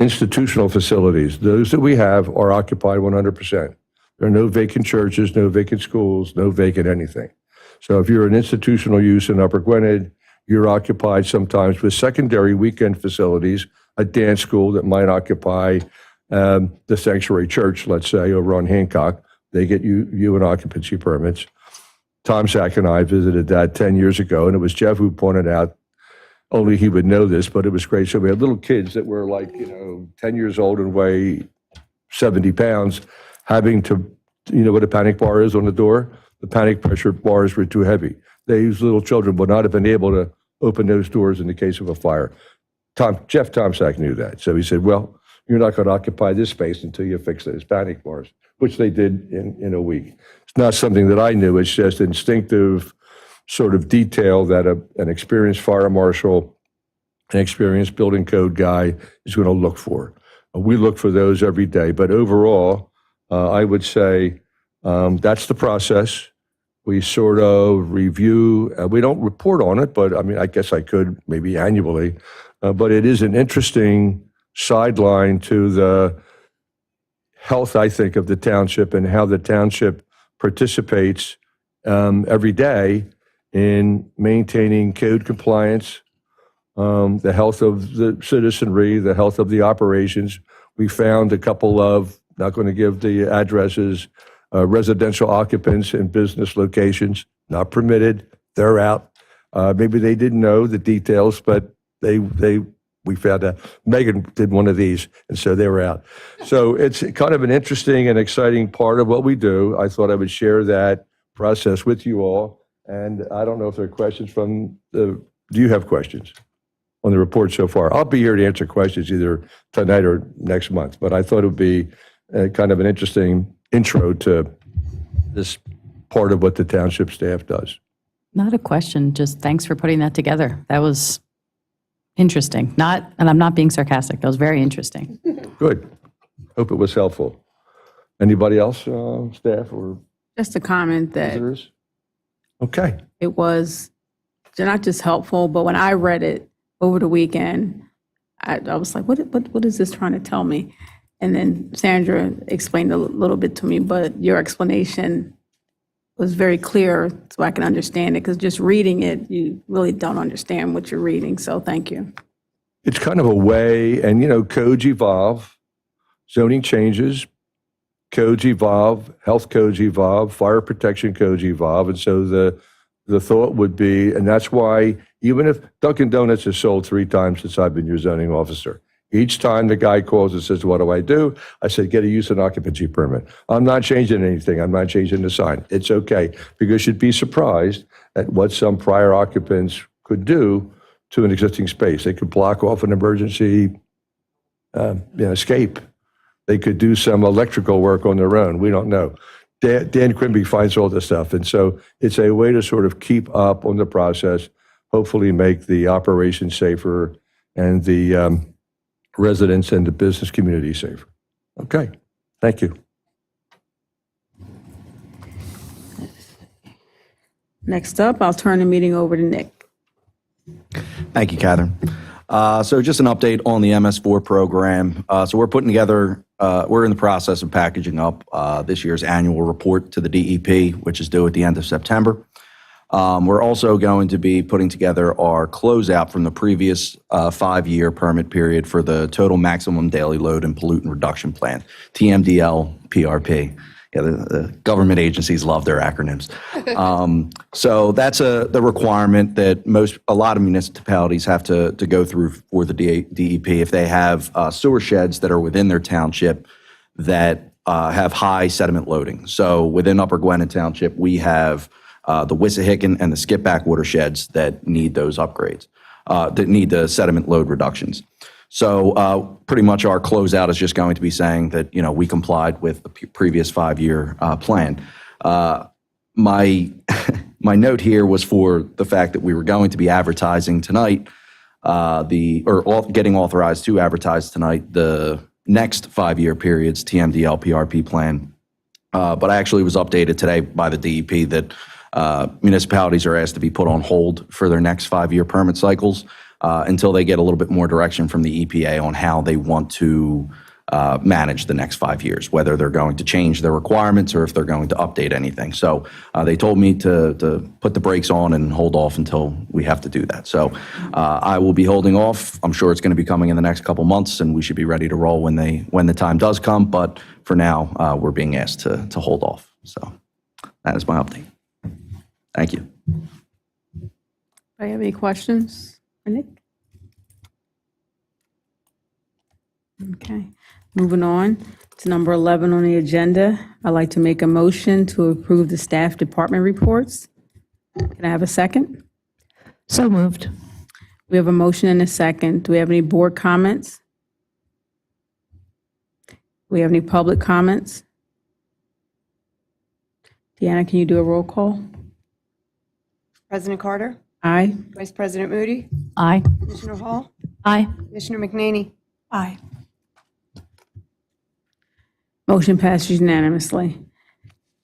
Institutional facilities, those that we have are occupied 100%. There are no vacant churches, no vacant schools, no vacant anything. So if you're an institutional use in Upper Gwynedd, you're occupied sometimes with secondary weekend facilities, a dance school that might occupy the Sanctuary Church, let's say, over on Hancock. They get you an occupancy permits. Tom Sack and I visited that 10 years ago, and it was Jeff who pointed out, only he would know this, but it was great. So we had little kids that were like, 10 years old and weigh 70 pounds, having to, what a panic bar is on the door? The panic pressure bars were too heavy. These little children would not have been able to open those doors in the case of a fire. Jeff Tomsack knew that. So he said, well, you're not going to occupy this space until you fix those panic bars, which they did in a week. It's not something that I knew. It's just instinctive sort of detail that an experienced fire marshal, an experienced building code guy is going to look for. We look for those every day. But overall, I would say that's the process. We sort of review. We don't report on it, but I guess I could maybe annually. But it is an interesting sideline to the health, I think, of the township and how the township participates every day in maintaining code compliance, the health of the citizenry, the health of the operations. We found a couple of, not going to give the addresses, residential occupants in business locations, not permitted. They're out. Maybe they didn't know the details, but we found out Megan did one of these, and so they were out. So it's kind of an interesting and exciting part of what we do. I thought I would share that process with you all. And I don't know if there are questions from do you have questions on the report so far? I'll be here to answer questions either tonight or next month, but I thought it would be kind of an interesting intro to this part of what the township staff does. Not a question, just thanks for putting that together. That was interesting. And I'm not being sarcastic, that was very interesting. Good. Hope it was helpful. Anybody else, staff or Just a comment that visitors? Okay. it was not just helpful, but when I read it over the weekend, I was like, what is this trying to tell me? And then Sandra explained a little bit to me, but your explanation was very clear so I can understand it, because just reading it, you really don't understand what you're reading. So thank you. It's kind of a way, and codes evolve, zoning changes, codes evolve, health codes evolve, fire protection codes evolve. And so the thought would be, and that's why even if Dunkin' Donuts has sold 3 times since I've been your zoning officer, each time the guy calls and says, what do? I said, get a use and occupancy permit. I'm not changing anything. I'm not changing the sign. It's okay, because you'd be surprised at what some prior occupants could do to an existing space. They could block off an emergency escape. They could do some electrical work on their own. We don't know. Dan Quimby finds all this stuff. And so it's a way to sort of keep up on the process, hopefully make the operation safer and the residents and the business community safer. Okay, thank you. Next up, I'll turn the meeting over to Nick. Thank you, Catherine. So just an update on the MS4 program. So we're putting together, we're in the process of packaging up this year's annual report to the DEP, which is due at the end of September. We're also going to be putting together our closeout from the previous 5-year permit period for the total maximum daily load and pollutant reduction plan, TMDL PRP. Yeah, the government agencies love their acronyms. So that's the requirement that a lot of municipalities have to go through for the DEP if they have sewer sheds that are within their township that have high sediment loading. So within Upper Gwynedd Township, we have the Wissahickon and the Skipback watersheds that need those upgrades, that need the sediment load reductions. So pretty much our closeout is just going to be saying that, we complied with the previous 5-year plan. My note here was for the fact that we were going to be advertising tonight, getting authorized to advertise tonight the next 5-year period's TMDL PRP plan. But I actually was updated today by the DEP that municipalities are asked to be put on hold for their next 5-year permit cycles until they get a little bit more direction from the EPA on how they want to manage the next 5 years, whether they're going to change their requirements or if they're going to update anything. So they told me to put the brakes on and hold off until we have to do that. So I will be holding off. I'm sure it's going to be coming in the next couple months, and we should be ready to roll when the time does come. But for now, we're being asked to hold off. So that is my update. Thank you. Do I have any questions for Nick? Okay, moving on to number 11 on the agenda. I'd like to make a motion to approve the staff department reports. Can I have a second? So moved. We have a motion and a second. Do we have any board comments? Do we have any public comments? Deanna, can you do a roll call? President Carter, Aye. Vice President Moody, Aye. Commissioner Hall, Aye. Commissioner McNaney. Aye. Motion passes unanimously.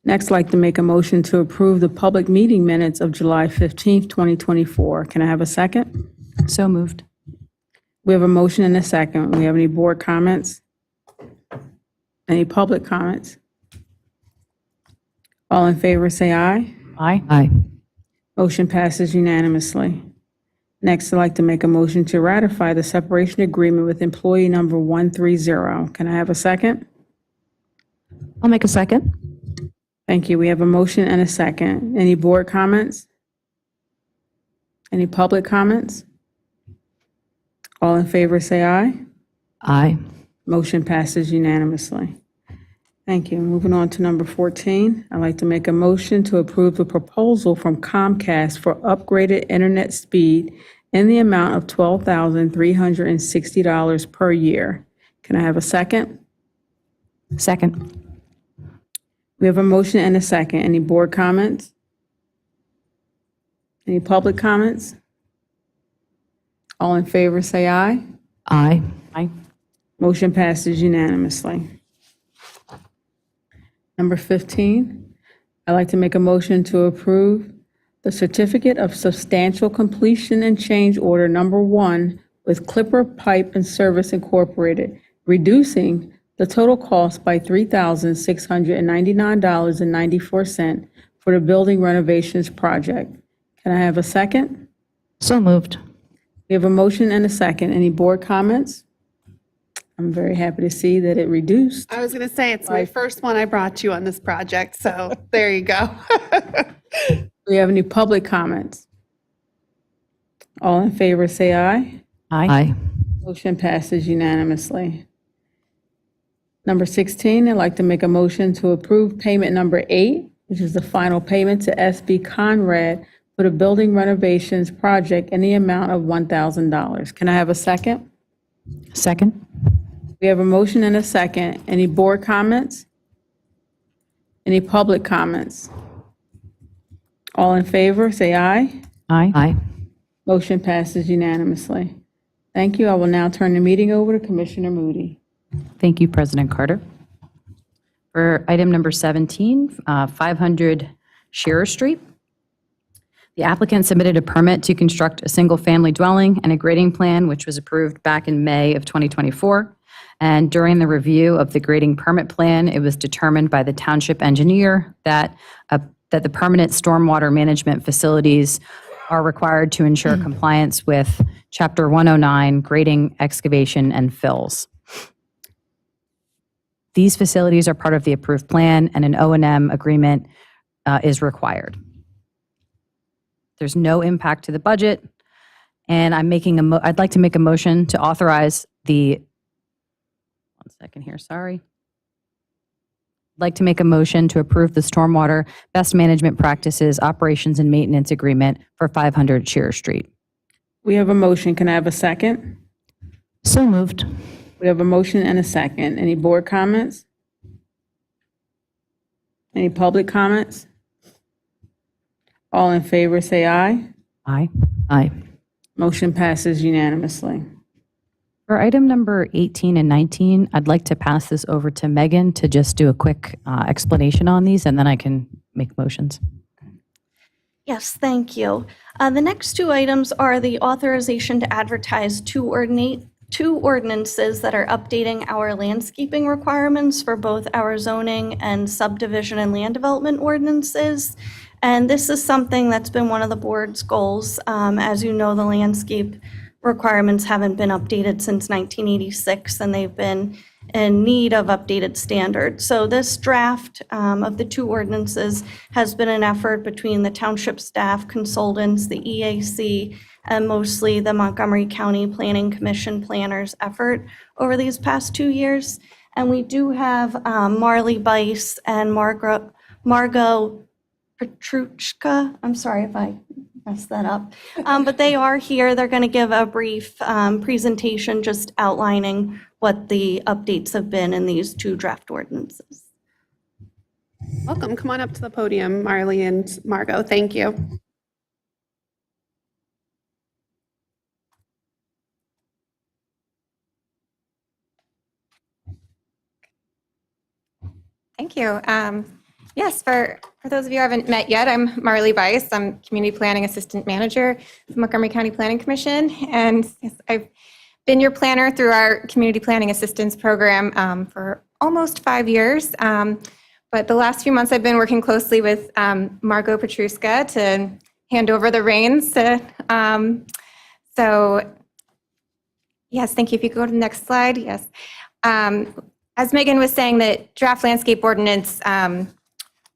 Next, I'd like to make a motion to approve the public meeting minutes of July 15th, 2024. Can I have a second? So moved. We have a motion and a second. We have any board comments? Any public comments? All in favor, say aye. Aye. Aye. Motion passes unanimously. Next, I'd like to make a motion to ratify the separation agreement with employee number 130. Can I have a second? I'll make a second. Thank you. We have a motion and a second. Any board comments? Any public comments? All in favor, say aye. Aye. Motion passes unanimously. Thank you. Moving on to number 14, I'd like to make a motion to approve the proposal from Comcast for upgraded internet speed in the amount of $12,360 per year. Can I have a second? Second. We have a motion and a second. Any board comments? Any public comments? All in favor, say aye. Aye. Aye. Motion passes unanimously. Number 15, I'd like to make a motion to approve the Certificate of Substantial Completion and Change Order Number 1 with Clipper Pipe and Service Incorporated, reducing the total cost by $3,699.94 for the building renovations project. Can I have a second? So moved. We have a motion and a second. Any board comments? I'm very happy to see that it reduced. I was going to say, it's my first one I brought you on this project, so there you go. Do we have any public comments? All in favor, say aye. Aye. Motion passes unanimously. Number 16, I'd like to make a motion to approve payment number 8, which is the final payment to SB Conrad for the building renovations project in the amount of $1,000. Can I have a second? Second. We have a motion and a second. Any board comments? Any public comments? All in favor, say aye. Aye. Aye. Motion passes unanimously. Thank you. I will now turn the meeting over to Commissioner Moody. Thank you, President Carter. For item number 17, 500 Shearer Street. The applicant submitted a permit to construct a single-family dwelling and a grading plan, which was approved back in May of 2024. And during the review of the grading permit plan, it was determined by the township engineer that the permanent stormwater management facilities are required to ensure compliance with Chapter 109, grading, excavation, and fills. These facilities are part of the approved plan, and an O&M agreement is required. There's no impact to the budget, and I'd like to make a motion to authorize one second here, sorry. I'd like to make a motion to approve the stormwater best management practices, operations, and maintenance agreement for 500 Shearer Street. We have a motion. Can I have a second? So moved. We have a motion and a second. Any board comments? Any public comments? All in favor, say aye. Aye. Aye. Motion passes unanimously. For item number 18 and 19, I'd like to pass this over to Megan to just do a quick explanation on these, and then I can make motions. Yes, thank you. The next two items are the authorization to advertise two ordinances that are updating our landscaping requirements for both our zoning and subdivision and land development ordinances. And this is something that's been one of the board's goals. As you know, the landscape requirements haven't been updated since 1986, and they've been in need of updated standards. So this draft of the two ordinances has been an effort between the township staff, consultants, the EAC, and mostly the Montgomery County Planning Commission planners' effort over these past 2 years. And we do have Marley Bice and Margot Petruchka. I'm sorry if I messed that up. But they are here. They're going to give a brief presentation just outlining what the updates have been in these two draft ordinances. Welcome. Come on up to the podium, Marley and Margot. Thank you. Thank you. Yes, for those of you who haven't met yet, I'm Marley Bice. I'm Community Planning Assistant Manager of Montgomery County Planning Commission. And yes, I've been your planner through our Community Planning Assistance Program for almost 5 years. But the last few months I've been working closely with Margot Petruska to hand over the reins. So yes, thank you. If you could go to the next slide, yes. As Megan was saying, the draft landscape ordinance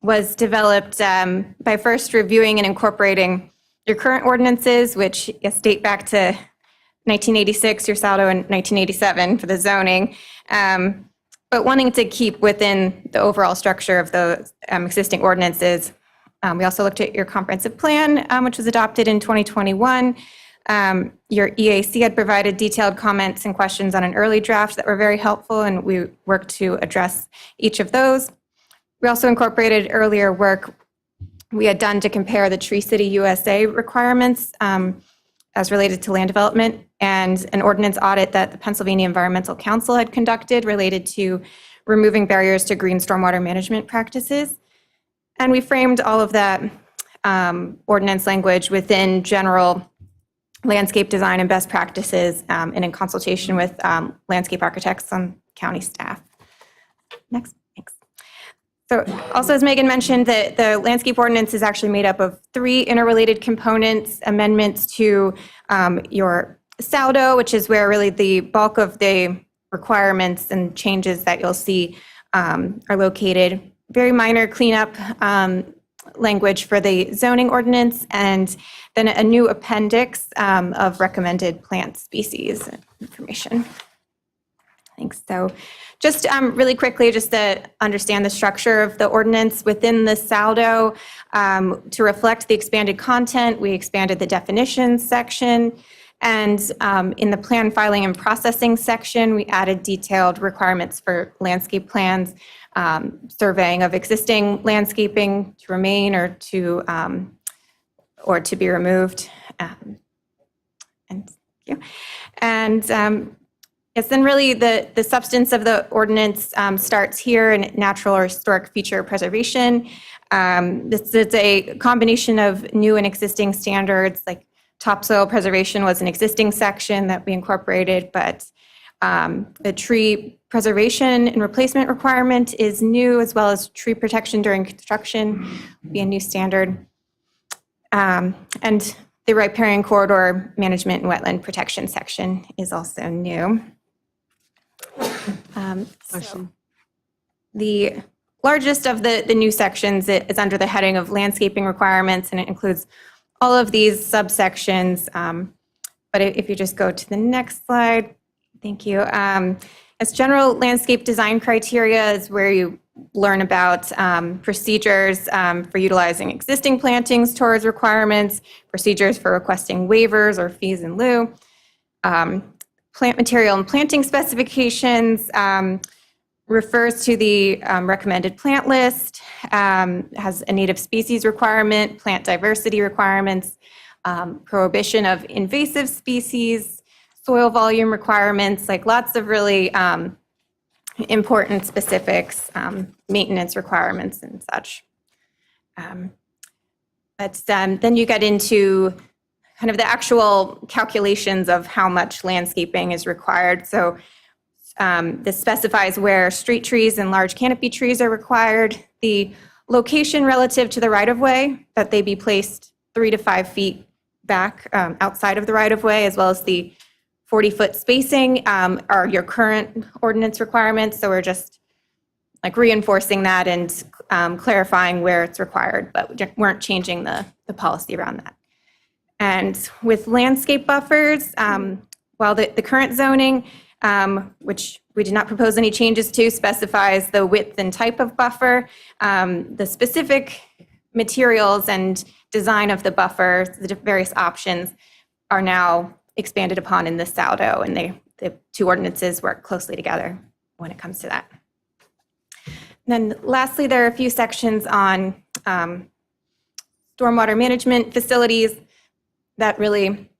was developed by first reviewing and incorporating your current ordinances, which date back to 1986, your saldo in 1987 for the zoning. but wanting to keep within the overall structure of the existing ordinances. We also looked at your comprehensive plan, which was adopted in 2021. Your EAC had provided detailed comments and questions on an early draft that were very helpful, and we worked to address each of those. We also incorporated earlier work we had done to compare the Tree City USA requirements as related to land development and an ordinance audit that the Pennsylvania Environmental Council had conducted related to removing barriers to green stormwater management practices. And we framed all of that ordinance language within general landscape design and best practices and in consultation with landscape architects and county staff. Next, thanks. So also, as Megan mentioned, the landscape ordinance is actually made up of 3 interrelated components: amendments to your SAUDO, which is where really the bulk of the requirements and changes that you'll see are located. Very minor cleanup language for the zoning ordinance, and then a new appendix of recommended plant species information. Thanks. So just really quickly, just to understand the structure of the ordinance within the SAUDO, to reflect the expanded content, we expanded the definitions section. And in the plan filing and processing section, we added detailed requirements for landscape plans, surveying of existing landscaping to remain or to be removed. Yes, then really the substance of the ordinance starts here in natural or historic feature preservation. This is a combination of new and existing standards, like topsoil preservation was an existing section that we incorporated, but the tree preservation and replacement requirement is new, as well as tree protection during construction will be a new standard. And the riparian corridor management and wetland protection section is also new. So the largest of the new sections is under the heading of landscaping requirements, and it includes all of these subsections. But if you just go to the next slide, thank you. As general landscape design criteria is where you learn about procedures for utilizing existing plantings towards requirements, procedures for requesting waivers or fees in lieu, plant material and planting specifications, refers to the recommended plant list, has a native species requirement, plant diversity requirements, prohibition of invasive species, soil volume requirements, like lots of really important specifics, maintenance requirements and such. But then you get into kind of the actual calculations of how much landscaping is required. So this specifies where street trees and large canopy trees are required, the location relative to the right-of-way, that they be placed 3 to 5 feet back outside of the right-of-way, as well as the 40-foot spacing are your current ordinance requirements. So we're just like reinforcing that and clarifying where it's required, but we weren't changing the policy around that. And with landscape buffers, while the current zoning, which we did not propose any changes to, specifies the width and type of buffer, the specific materials and design of the buffer, the various options are now expanded upon in the SAUDO, and the 2 ordinances work closely together when it comes to that. And then lastly, there are a few sections on stormwater management facilities that really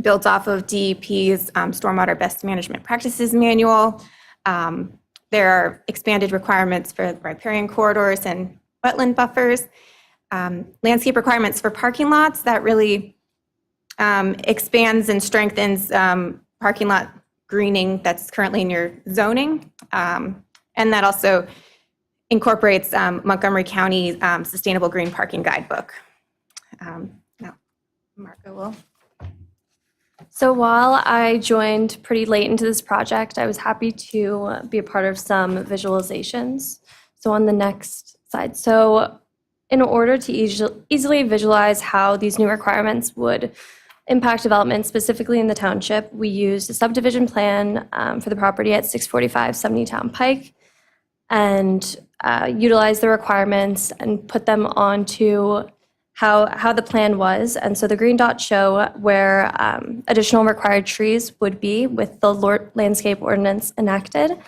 builds off of DEP's Stormwater Best Management Practices Manual. There are expanded requirements for riparian corridors and wetland buffers, landscape requirements for parking lots that really expands and strengthens parking lot greening that's currently in your zoning. And that also incorporates Montgomery County Sustainable Green Parking Guidebook. Now, Marco will. So while I joined pretty late into this project, I was happy to be a part of some visualizations. So on the next slide. So in order to easily visualize how these new requirements would impact development, specifically in the township, we used a subdivision plan for the property at 645 Town Pike and utilized the requirements and put them onto how the plan was. And so the green dots show where additional required trees would be with the landscape ordinance enacted.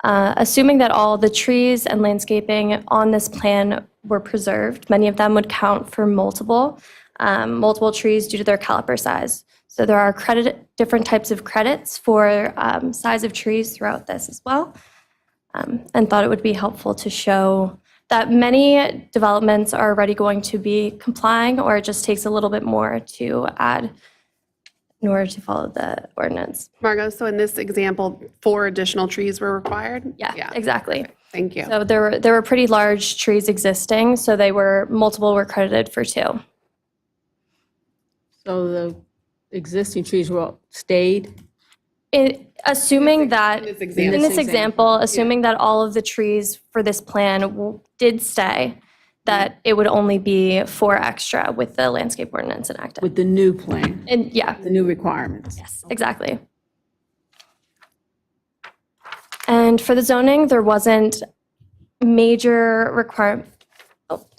Assuming that all the trees and landscaping on this plan were preserved, many of them would count for multiple trees due to their caliper size. So there are different types of credits for size of trees throughout this as well. And thought it would be helpful to show that many developments are already going to be complying, or it just takes a little bit more to add in order to follow the ordinance. Margot, so in this example, 4 additional trees were required? Yeah, exactly. Thank you. So there were pretty large trees existing, so multiple were credited for 2. So the existing trees were stayed? In Assuming that, this in this example, assuming that all of the trees for this plan did stay, that it would only be 4 extra with the landscape ordinance enacted. With the new plan, And yeah, the new requirements? yes, exactly. And for the zoning, there wasn't there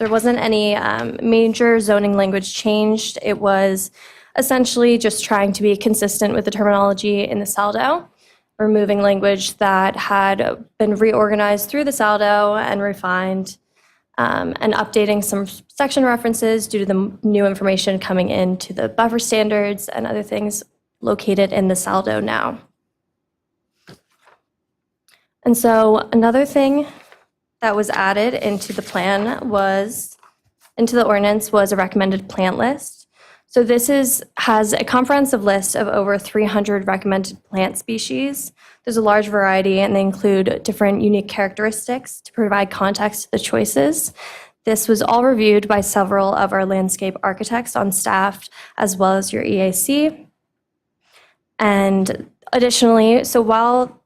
wasn't any major zoning language changed. It was essentially just trying to be consistent with the terminology in the SALDO, removing language that had been reorganized through the SALDO and refined, and updating some section references due to the new information coming into the buffer standards and other things located in the SALDO now. And so another thing that was added into the ordinance was a recommended plant list. So this has a comprehensive list of over 300 recommended plant species. There's a large variety, and they include different unique characteristics to provide context to the choices. This was all reviewed by several of our landscape architects on staff, as well as your EAC. And additionally, so while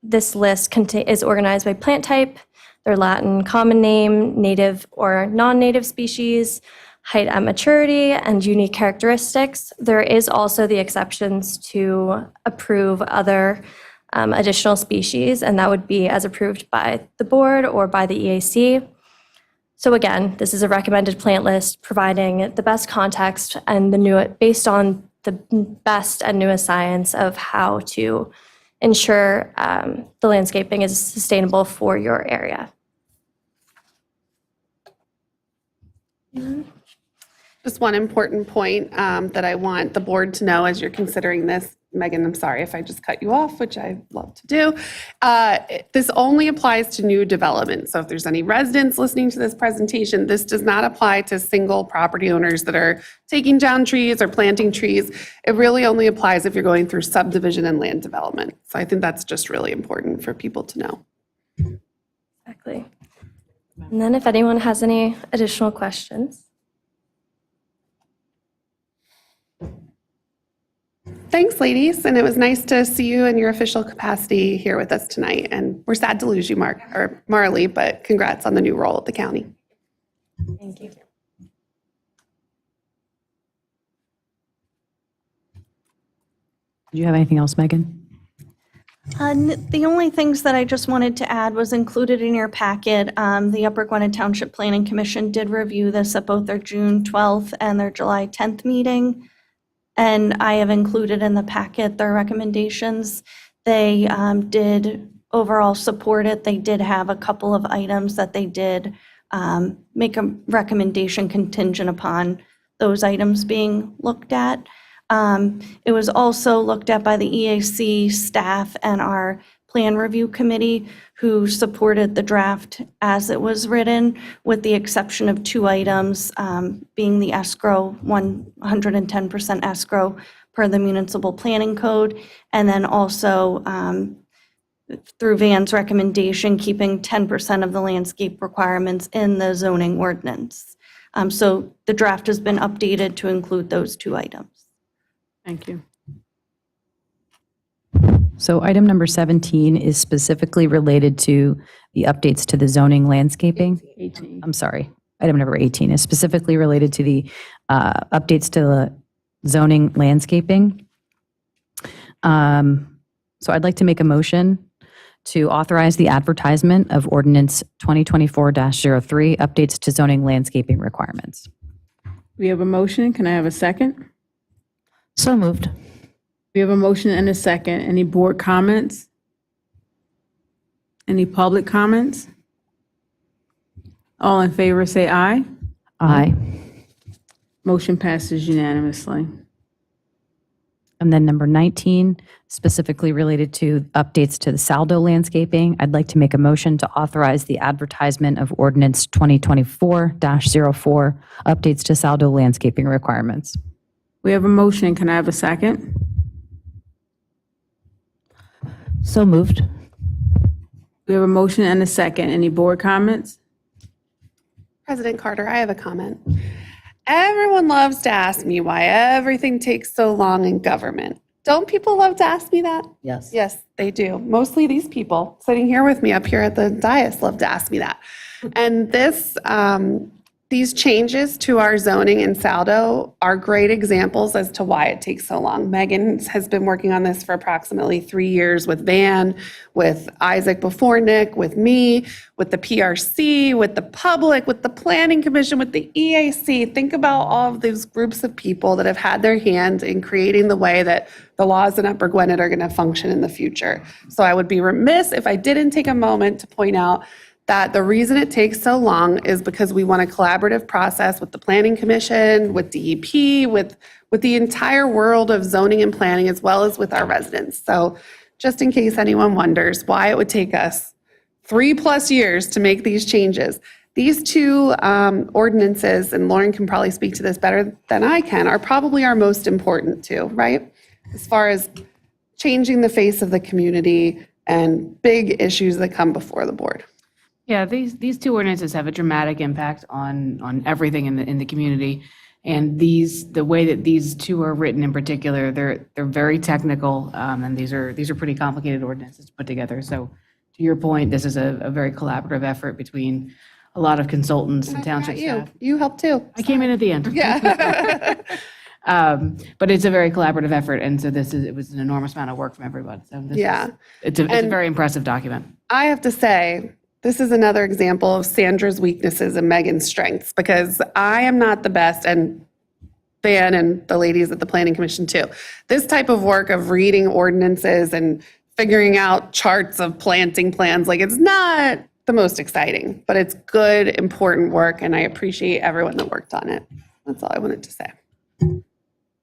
this list is organized by plant type, their Latin common name, native or non-native species, height at maturity, and unique characteristics, there is also the exceptions to approve other additional species, and that would be as approved by the board or by the EAC. So again, this is a recommended plant list providing the best context and based on the best and newest science of how to ensure the landscaping is sustainable for your area. Just one important point that I want the board to know as you're considering this. Megan, I'm sorry if I just cut you off, which I love to do. This only applies to new development. So if there's any residents listening to this presentation, this does not apply to single property owners that are taking down trees or planting trees. It really only applies if you're going through subdivision and land development. So I think that's just really important for people to know. Exactly. And then if anyone has any additional questions. Thanks, ladies. And it was nice to see you in your official capacity here with us tonight. And we're sad to lose you, Marley, but congrats on the new role at the county. Thank you. Do you have anything else, Megan? The only things that I just wanted to add was included in your packet. The Upper Gwynedd Township Planning Commission did review this at both their June 12th and their July 10th meeting. And I have included in the packet their recommendations. They did overall support it. They did have a couple of items that they did make a recommendation contingent upon those items being looked at. It was also looked at by the EAC staff and our plan review committee, who supported the draft as it was written, with the exception of 2 items, being the escrow, 110% escrow per the municipal planning code, and then also through Van's recommendation, keeping 10% of the landscape requirements in the zoning ordinance. So the draft has been updated to include those 2 items. Thank you. So item number 17 is specifically related to the updates to the zoning landscaping. 18. I'm sorry. Item number 18 is specifically related to the updates to the zoning landscaping. So I'd like to make a motion to authorize the advertisement of ordinance 2024-03, updates to zoning landscaping requirements. We have a motion. Can I have a second? So moved. We have a motion and a second. Any board comments? Any public comments? All in favor, say aye. Aye. Motion passes unanimously. And then number 19, specifically related to updates to the Saldo landscaping, I'd like to make a motion to authorize the advertisement of ordinance 2024-04, updates to Saldo landscaping requirements. We have a motion. Can I have a second? So moved. We have a motion and a second. Any board comments? President Carter, I have a comment. Everyone loves to ask me why everything takes so long in government. Don't people love to ask me that? Yes. Yes, they do. Mostly these people sitting here with me up here at the dais love to ask me that. And these changes to our zoning in Saldo are great examples as to why it takes so long. Megan has been working on this for approximately 3 years with Van, with Isaac before Nick, with me, with the PRC, with the public, with the Planning Commission, with the EAC. Think about all of those groups of people that have had their hand in creating the way that the laws in Upper Gwynedd are going to function in the future. So I would be remiss if I didn't take a moment to point out that the reason it takes so long is because we want a collaborative process with the Planning Commission, with DEP, with the entire world of zoning and planning, as well as with our residents. So just in case anyone wonders why it would take us 3+ years to make these changes, these two ordinances, and Lauren can probably speak to this better than I can, are probably our most important too, right? As far as changing the face of the community and big issues that come before the board. Yeah, these two ordinances have a dramatic impact on everything in the community. And the way that these two are written in particular, they're very technical, and these are pretty complicated ordinances to put together. So to your point, this is a very collaborative effort between a lot of consultants and township staff. You helped too. I came in at the end. Yeah. But it's a very collaborative effort, and so it was an enormous amount of work from everybody. So it's a very impressive document. I have to say, this is another example of Sandra's weaknesses and Megan's strengths, because I am not the best, and Van and the ladies at the Planning Commission too. This type of work of reading ordinances and figuring out charts of planting plans, like, it's not the most exciting, but it's good, important work, and I appreciate everyone that worked on it. That's all I wanted to say.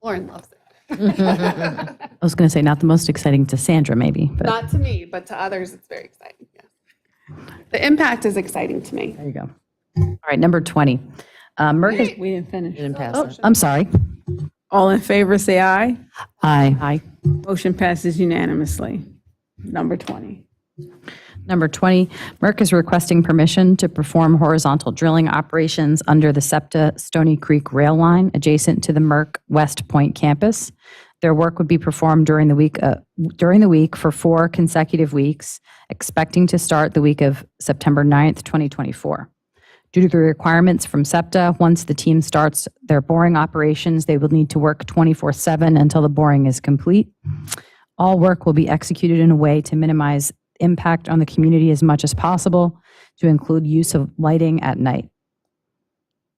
Lauren loves it. I was going to say, not the most exciting to Sandra, maybe, but Not to me, but to others, it's very exciting. Yeah. The impact is exciting to me. there you go. All right, number 20. Merck is, We didn't finish. Didn't pass oh, it. I'm sorry. All in favor, say aye. Aye. Aye. Motion passes unanimously. Number 20. Number 20, Merck is requesting permission to perform horizontal drilling operations under the SEPTA Stony Creek rail line adjacent to the Merck West Point campus. Their work would be performed during the week for 4 consecutive weeks, expecting to start the week of September 9th, 2024. Due to the requirements from SEPTA, once the team starts their boring operations, they will need to work 24/7 until the boring is complete. All work will be executed in a way to minimize impact on the community as much as possible, to include use of lighting at night.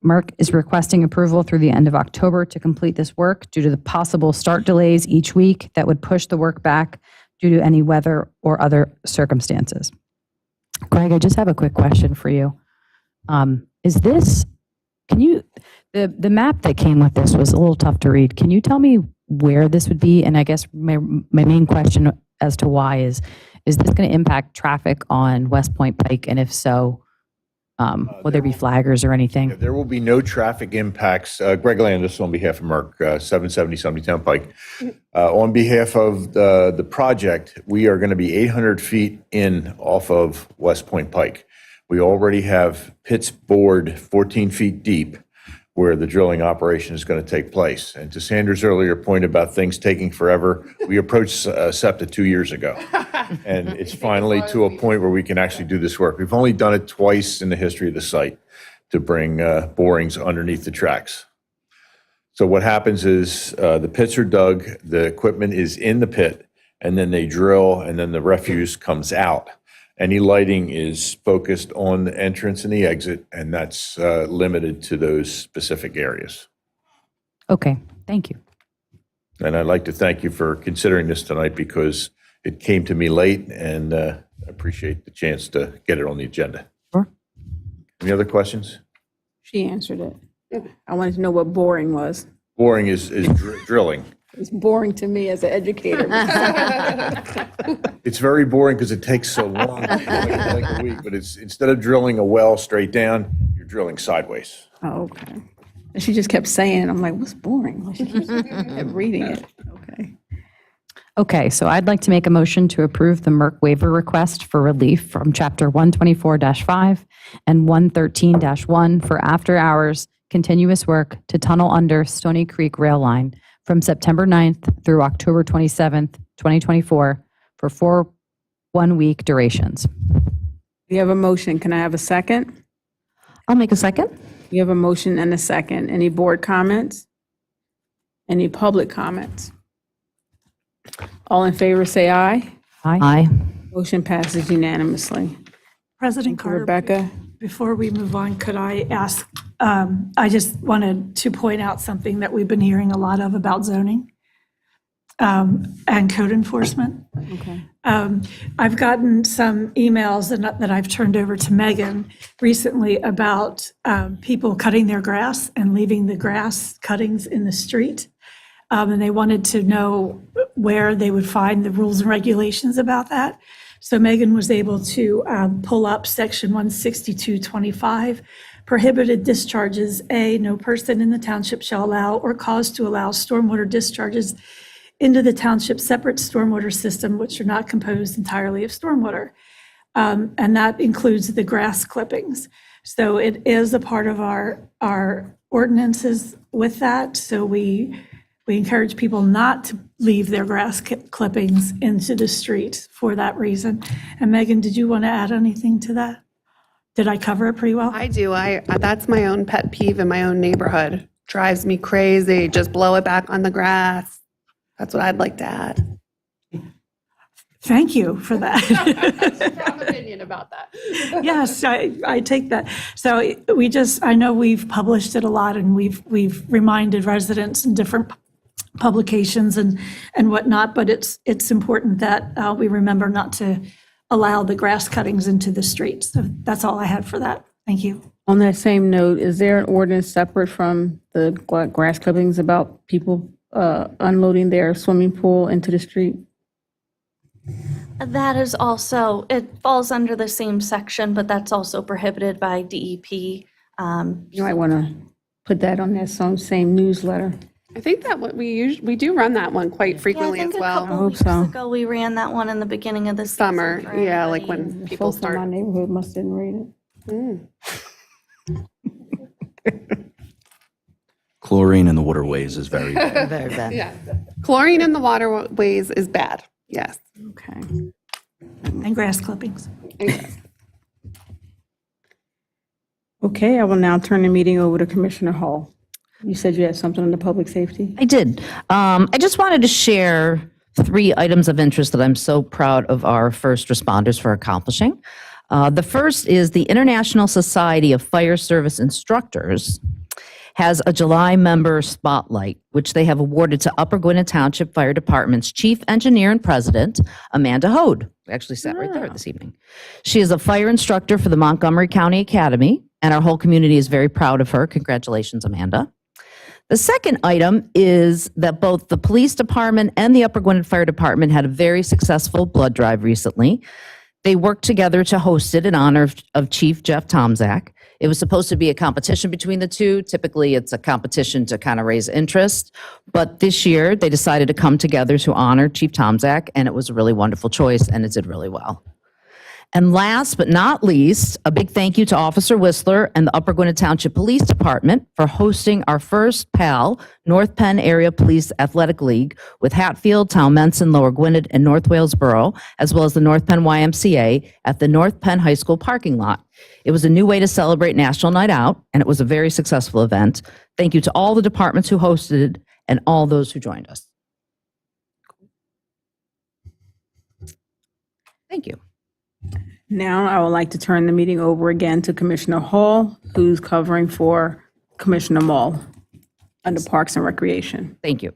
Merck is requesting approval through the end of October to complete this work due to the possible start delays each week that would push the work back due to any weather or other circumstances. Greg, I just have a quick question for you. The map that came with this was a little tough to read. Can you tell me where this would be? And I guess my main question as to why is this going to impact traffic on West Point Pike? And if so, will there be flaggers or anything? There will be no traffic impacts. Greg Landis on behalf of Merck, 770 Somebodytown Pike. On behalf of the project, we are going to be 800 feet in off of West Point Pike. We already have pits bored 14 feet deep where the drilling operation is going to take place. And to Sandra's earlier point about things taking forever, we approached SEPTA 2 years ago. And it's finally to a point where we can actually do this work. We've only done it twice in the history of the site to bring borings underneath the tracks. So what happens is the pits are dug, the equipment is in the pit, and then they drill, and then the refuse comes out. Any lighting is focused on the entrance and the exit, and that's limited to those specific areas. Okay, thank you. And I'd like to thank you for considering this tonight because it came to me late, and I appreciate the chance to get it on the agenda. Sure. Any other questions? She answered it. I wanted to know what boring was. Boring is drilling. It's boring to me as an educator. It's very boring because it takes so long, like a week, but it's instead of drilling a well straight down, you're drilling sideways. Oh, okay. And she just kept saying it. I'm like, what's boring? Like, she kept reading it. Okay. Okay, so I'd like to make a motion to approve the Merck waiver request for relief from Chapter 124-5 and 113-1 for after-hours continuous work to tunnel under Stony Creek Rail Line from September 9th through October 27th, 2024, for 4 one-week durations. We have a motion. Can I have a second? I'll make a second. You have a motion and a second. Any board comments? Any public comments? All in favor, say aye. Aye. Motion passes unanimously. President Thank you, Carter, Rebecca. before we move on, could I ask, I just wanted to point out something that we've been hearing a lot of about zoning and code enforcement. Okay. I've gotten some emails that I've turned over to Megan recently about people cutting their grass and leaving the grass cuttings in the street. And they wanted to know where they would find the rules and regulations about that. So Megan was able to pull up section 16225, prohibited discharges. A, no person in the township shall allow or cause to allow stormwater discharges into the township's separate stormwater system, which are not composed entirely of stormwater. And that includes the grass clippings. So it is a part of our ordinances with that. So we encourage people not to leave their grass clippings into the street for that reason. And Megan, did you want to add anything to that? Did I cover it pretty well? I do. That's my own pet peeve in my own neighborhood. Drives me crazy. Just blow it back on the grass. That's what I'd like to add. Thank you for that. Strong opinion about that. Yes, I take that. So I know we've published it a lot and we've reminded residents in different publications and whatnot, but it's important that we remember not to allow the grass cuttings into the street. So that's all I had for that. Thank you. On that same note, is there an ordinance separate from the grass clippings about people unloading their swimming pool into the street? That is also, it falls under the same section, but that's also prohibited by DEP. You might want to put that on that same newsletter. I think that what we do run that one quite frequently as a well. couple hope weeks so. ago, we ran that one in the beginning of the season Summer, for yeah, like everybody. when people Folks in my start. neighborhood must didn't read it. Chlorine in the waterways is very bad. Very bad. Yeah. Chlorine in the waterways is bad. Yes. Okay. And grass clippings. Okay, I will now turn the meeting over to Commissioner Hall. You said you had something on the public safety? I did. I just wanted to share 3 items of interest that I'm so proud of our first responders for accomplishing. The first is the International Society of Fire Service Instructors has a July member spotlight, which they have awarded to Upper Gwynedd Township Fire Department's Chief Engineer and President, Amanda Hode, who actually sat right there this evening. She is a fire instructor for the Montgomery County Academy, and our whole community is very proud of her. Congratulations, Amanda. The second item is that both the police department and the Upper Gwynedd Fire Department had a very successful blood drive recently. They worked together to host it in honor of Chief Jeff Tomczak. It was supposed to be a competition between the two. Typically, it's a competition to kind of raise interest. But this year, they decided to come together to honor Chief Tomczak, and it was a really wonderful choice, and it did really well. And last but not least, a big thank you to Officer Whistler and the Upper Gwynedd Township Police Department for hosting our first PAL, North Penn Area Police Athletic League, with Hatfield, Towmenson, Lower Gwynedd, and North Wales Borough, as well as the North Penn YMCA at the North Penn High School parking lot. It was a new way to celebrate National Night Out, and it was a very successful event. Thank you to all the departments who hosted and all those who joined us. Thank you. Now I would like to turn the meeting over again to Commissioner Hall, who's covering for Commissioner Mull under Parks and Recreation. Thank you.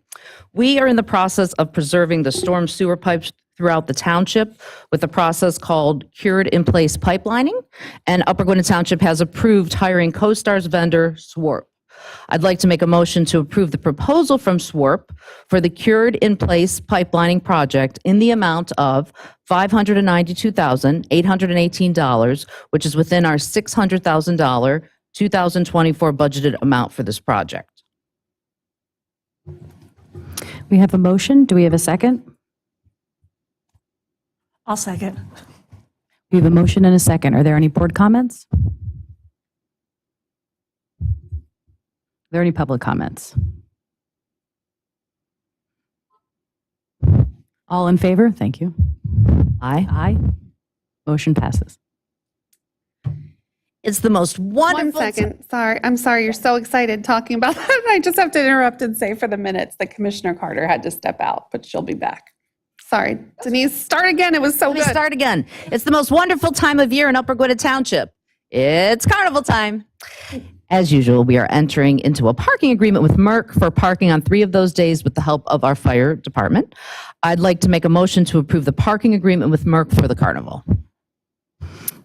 We are in the process of preserving the storm sewer pipes throughout the township with a process called cured in place pipelining, and Upper Gwynedd Township has approved hiring CoStar's vendor, SWARP. I'd like to make a motion to approve the proposal from SWARP for the cured in place pipelining project in the amount of $592,818, which is within our $600,000 2024 budgeted amount for this project. We have a motion. Do we have a second? I'll second. We have a motion and a second. Are there any board comments? Are there any public comments? All in favor? Thank you. Aye. Aye. Motion passes. It's the most wonderful. 1 second. Sorry. I'm sorry. You're so excited talking about that. I just have to interrupt and say for the minutes that Commissioner Carter had to step out, but she'll be back. Sorry. Denise, start again. It was so Let me good. start again. It's the most wonderful time of year in Upper Gwynedd Township. It's carnival time. As usual, we are entering into a parking agreement with Merck for parking on 3 of those days with the help of our fire department. I'd like to make a motion to approve the parking agreement with Merck for the carnival.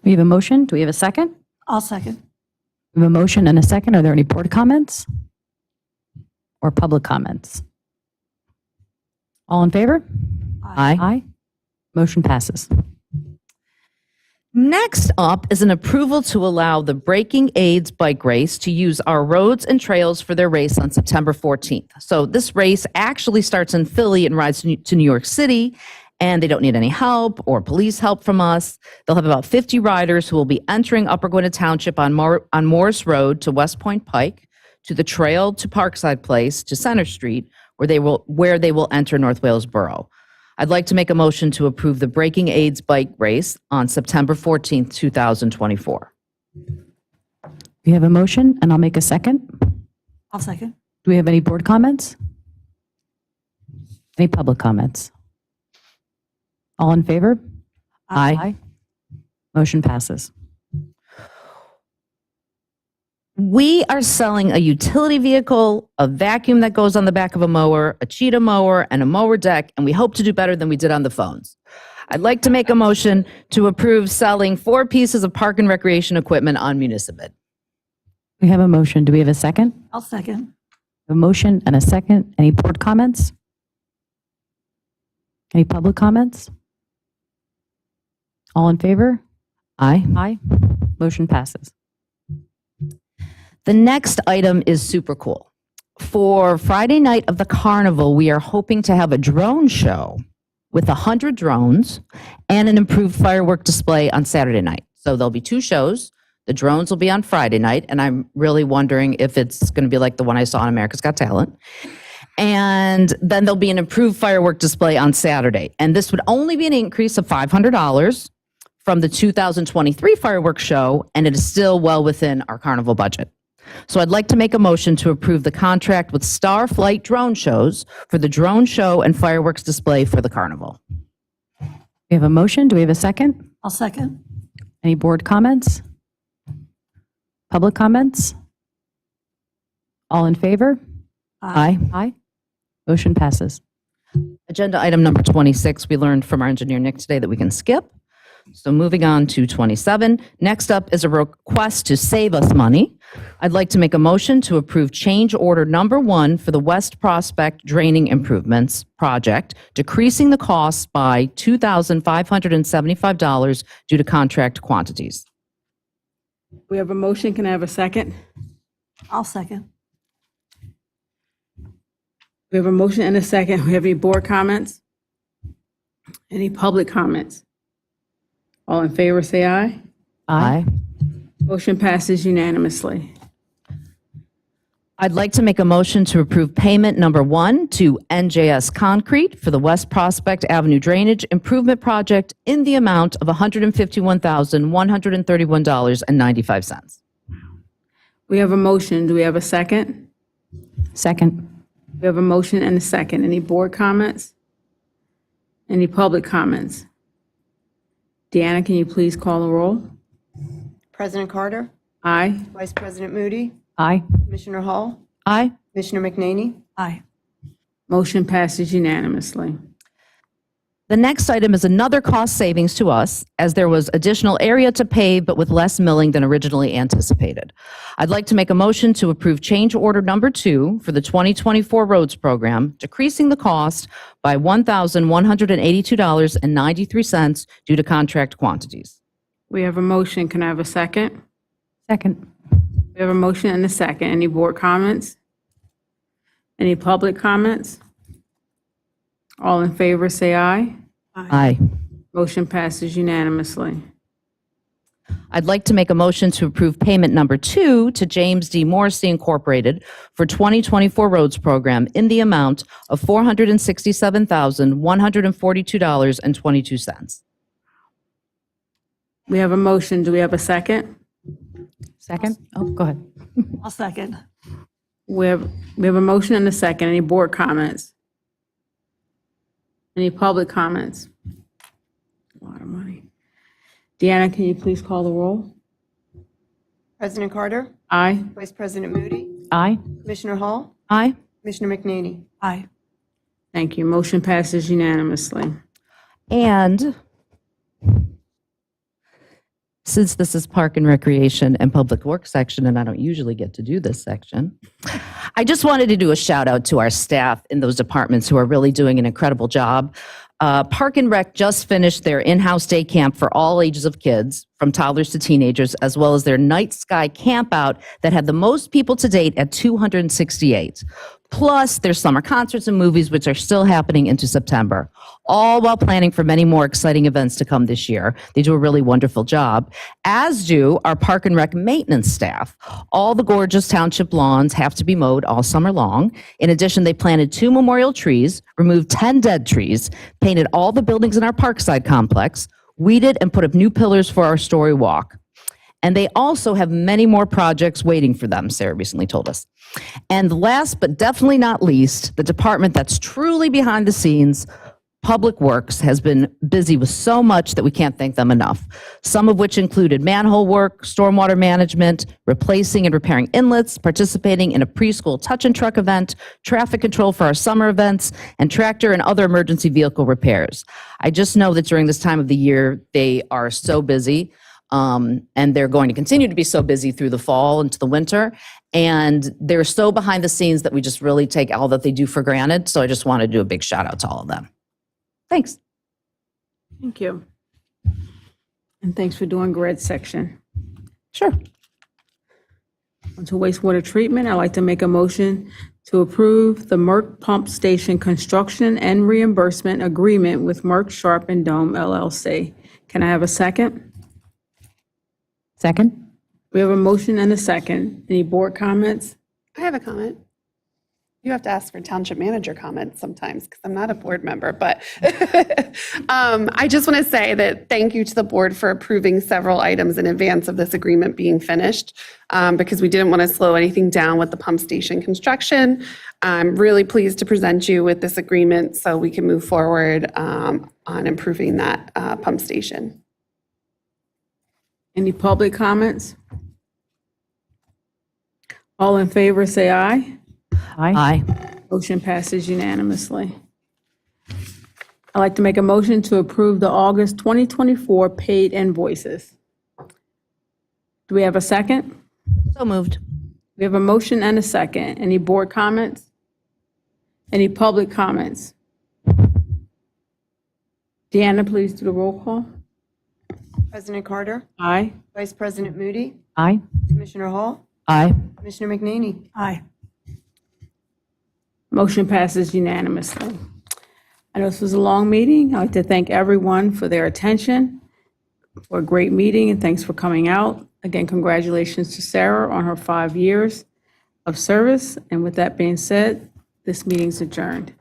We have a motion. Do we have a second? I'll second. We have a motion and a second. Are there any board comments or public comments? All in favor? Aye. Aye. Motion passes. Next up is an approval to allow the Breaking AIDS bike race to use our roads and trails for their race on September 14th. So this race actually starts in Philly and rides to New York City, and they don't need any help or police help from us. They'll have about 50 riders who will be entering Upper Gwynedd Township on Morris Road to West Point Pike, to the trail to Parkside Place, to Center Street, where they will enter North Wales Borough. I'd like to make a motion to approve the Breaking AIDS bike race on September 14th, 2024. We have a motion, and I'll make a second. I'll second. Do we have any board comments? Any public comments? All in favor? Aye. Motion passes. We are selling a utility vehicle, a vacuum that goes on the back of a mower, a cheetah mower, and a mower deck, and we hope to do better than we did on the phones. I'd like to make a motion to approve selling 4 pieces of park and recreation equipment on Municipid. We have a motion. Do we have a second? I'll second. A motion and a second. Any board comments? Any public comments? All in favor? Aye. Aye. Motion passes. The next item is super cool. For Friday night of the carnival, we are hoping to have a drone show with 100 drones and an improved firework display on Saturday night. So there'll be 2 shows. The drones will be on Friday night, and I'm really wondering if it's going to be like the one I saw on America's Got Talent. And then there'll be an improved firework display on Saturday. And this would only be an increase of $500 from the 2023 fireworks show, and it is still well within our carnival budget. So I'd like to make a motion to approve the contract with Starflight Drone Shows for the drone show and fireworks display for the carnival. We have a motion. Do we have a second? I'll second. Any board comments? Public comments? All in favor? Aye. Aye. Motion passes. Agenda item number 26, we learned from our engineer Nick today that we can skip. So moving on to 27. Next up is a request to save us money. I'd like to make a motion to approve change order number 1 for the West Prospect Draining Improvements Project, decreasing the cost by $2,575 due to contract quantities. We have a motion. Can I have a second? I'll second. We have a motion and a second. We have any board comments? Any public comments? All in favor, say aye. Aye. Motion passes unanimously. I'd like to make a motion to approve payment number 1 to NJS Concrete for the West Prospect Avenue Drainage Improvement Project in the amount of $151,131.95. We have a motion. Do we have a second? Second. We have a motion and a second. Any board comments? Any public comments? Deanna, can you please call the roll? President Carter, Aye. Vice President Moody, Aye. Commissioner Hall, Aye. Commissioner McNaney. Aye. Motion passes unanimously. The next item is another cost savings to us, as there was additional area to pave, but with less milling than originally anticipated. I'd like to make a motion to approve change order number 2 for the 2024 roads program, decreasing the cost by $1,182.93 due to contract quantities. We have a motion. Can I have a second? Second. We have a motion and a second. Any board comments? Any public comments? All in favor, say aye. Aye. Motion passes unanimously. I'd like to make a motion to approve payment number 2 to James D. Morrissey Incorporated for 2024 roads program in the amount of $467,142.22. We have a motion. Do we have a second? Second? Oh, go ahead. I'll second. We have a motion and a second. Any board comments? Any public comments? A lot of money. Deanna, can you please call the roll? President Carter, Aye. Vice President Moody, Aye. Commissioner Hall, Aye. Commissioner McNaney. Aye. Thank you. Motion passes unanimously. And since this is Park and Recreation and Public Works section, and I don't usually get to do this section, I just wanted to do a shout out to our staff in those departments who are really doing an incredible job. Park and Rec just finished their in-house day camp for all ages of kids, from toddlers to teenagers, as well as their night sky camp out that had the most people to date at 268. Plus, there's summer concerts and movies, which are still happening into September, all while planning for many more exciting events to come this year. They do a really wonderful job, as do our Park and Rec maintenance staff. All the gorgeous township lawns have to be mowed all summer long. In addition, they planted 2 memorial trees, removed 10 dead trees, painted all the buildings in our Parkside complex, weeded and put up new pillars for our story walk. And they also have many more projects waiting for them, Sarah recently told us. And last but definitely not least, the department that's truly behind the scenes, Public Works, has been busy with so much that we can't thank them enough. Some of which included manhole work, stormwater management, replacing and repairing inlets, participating in a preschool touch and truck event, traffic control for our summer events, and tractor and other emergency vehicle repairs. I just know that during this time of the year, they are so busy. And they're going to continue to be so busy through the fall into the winter. And they're so behind the scenes that we just really take all that they do for granted. So I just want to do a big shout out to all of them. Thanks. Thank you. And thanks for doing grid section. Sure. On to wastewater treatment, I'd like to make a motion to approve the Merck Pump Station construction and reimbursement agreement with Merck Sharp and Dome LLC. Can I have a second? Second. We have a motion and a second. Any board comments? I have a comment. You have to ask for township manager comments sometimes because I'm not a board member, but I just want to say that thank you to the board for approving several items in advance of this agreement being finished because we didn't want to slow anything down with the pump station construction. I'm really pleased to present you with this agreement so we can move forward on improving that pump station. Any public comments? All in favor, say aye. Aye. Motion passes unanimously. I'd like to make a motion to approve the August 2024 paid invoices. Do we have a second? So moved. We have a motion and a second. Any board comments? Any public comments? Deanna, please do the roll call. President Carter, Aye. Vice President Moody, Aye. Commissioner Hall, Aye. Commissioner McNaney. Aye. Motion passes unanimously. I know this was a long meeting. I'd like to thank everyone for their attention. for a great meeting, and thanks for coming out. Again, congratulations to Sarah on her 5 years of service. And with that being said, this meeting's adjourned.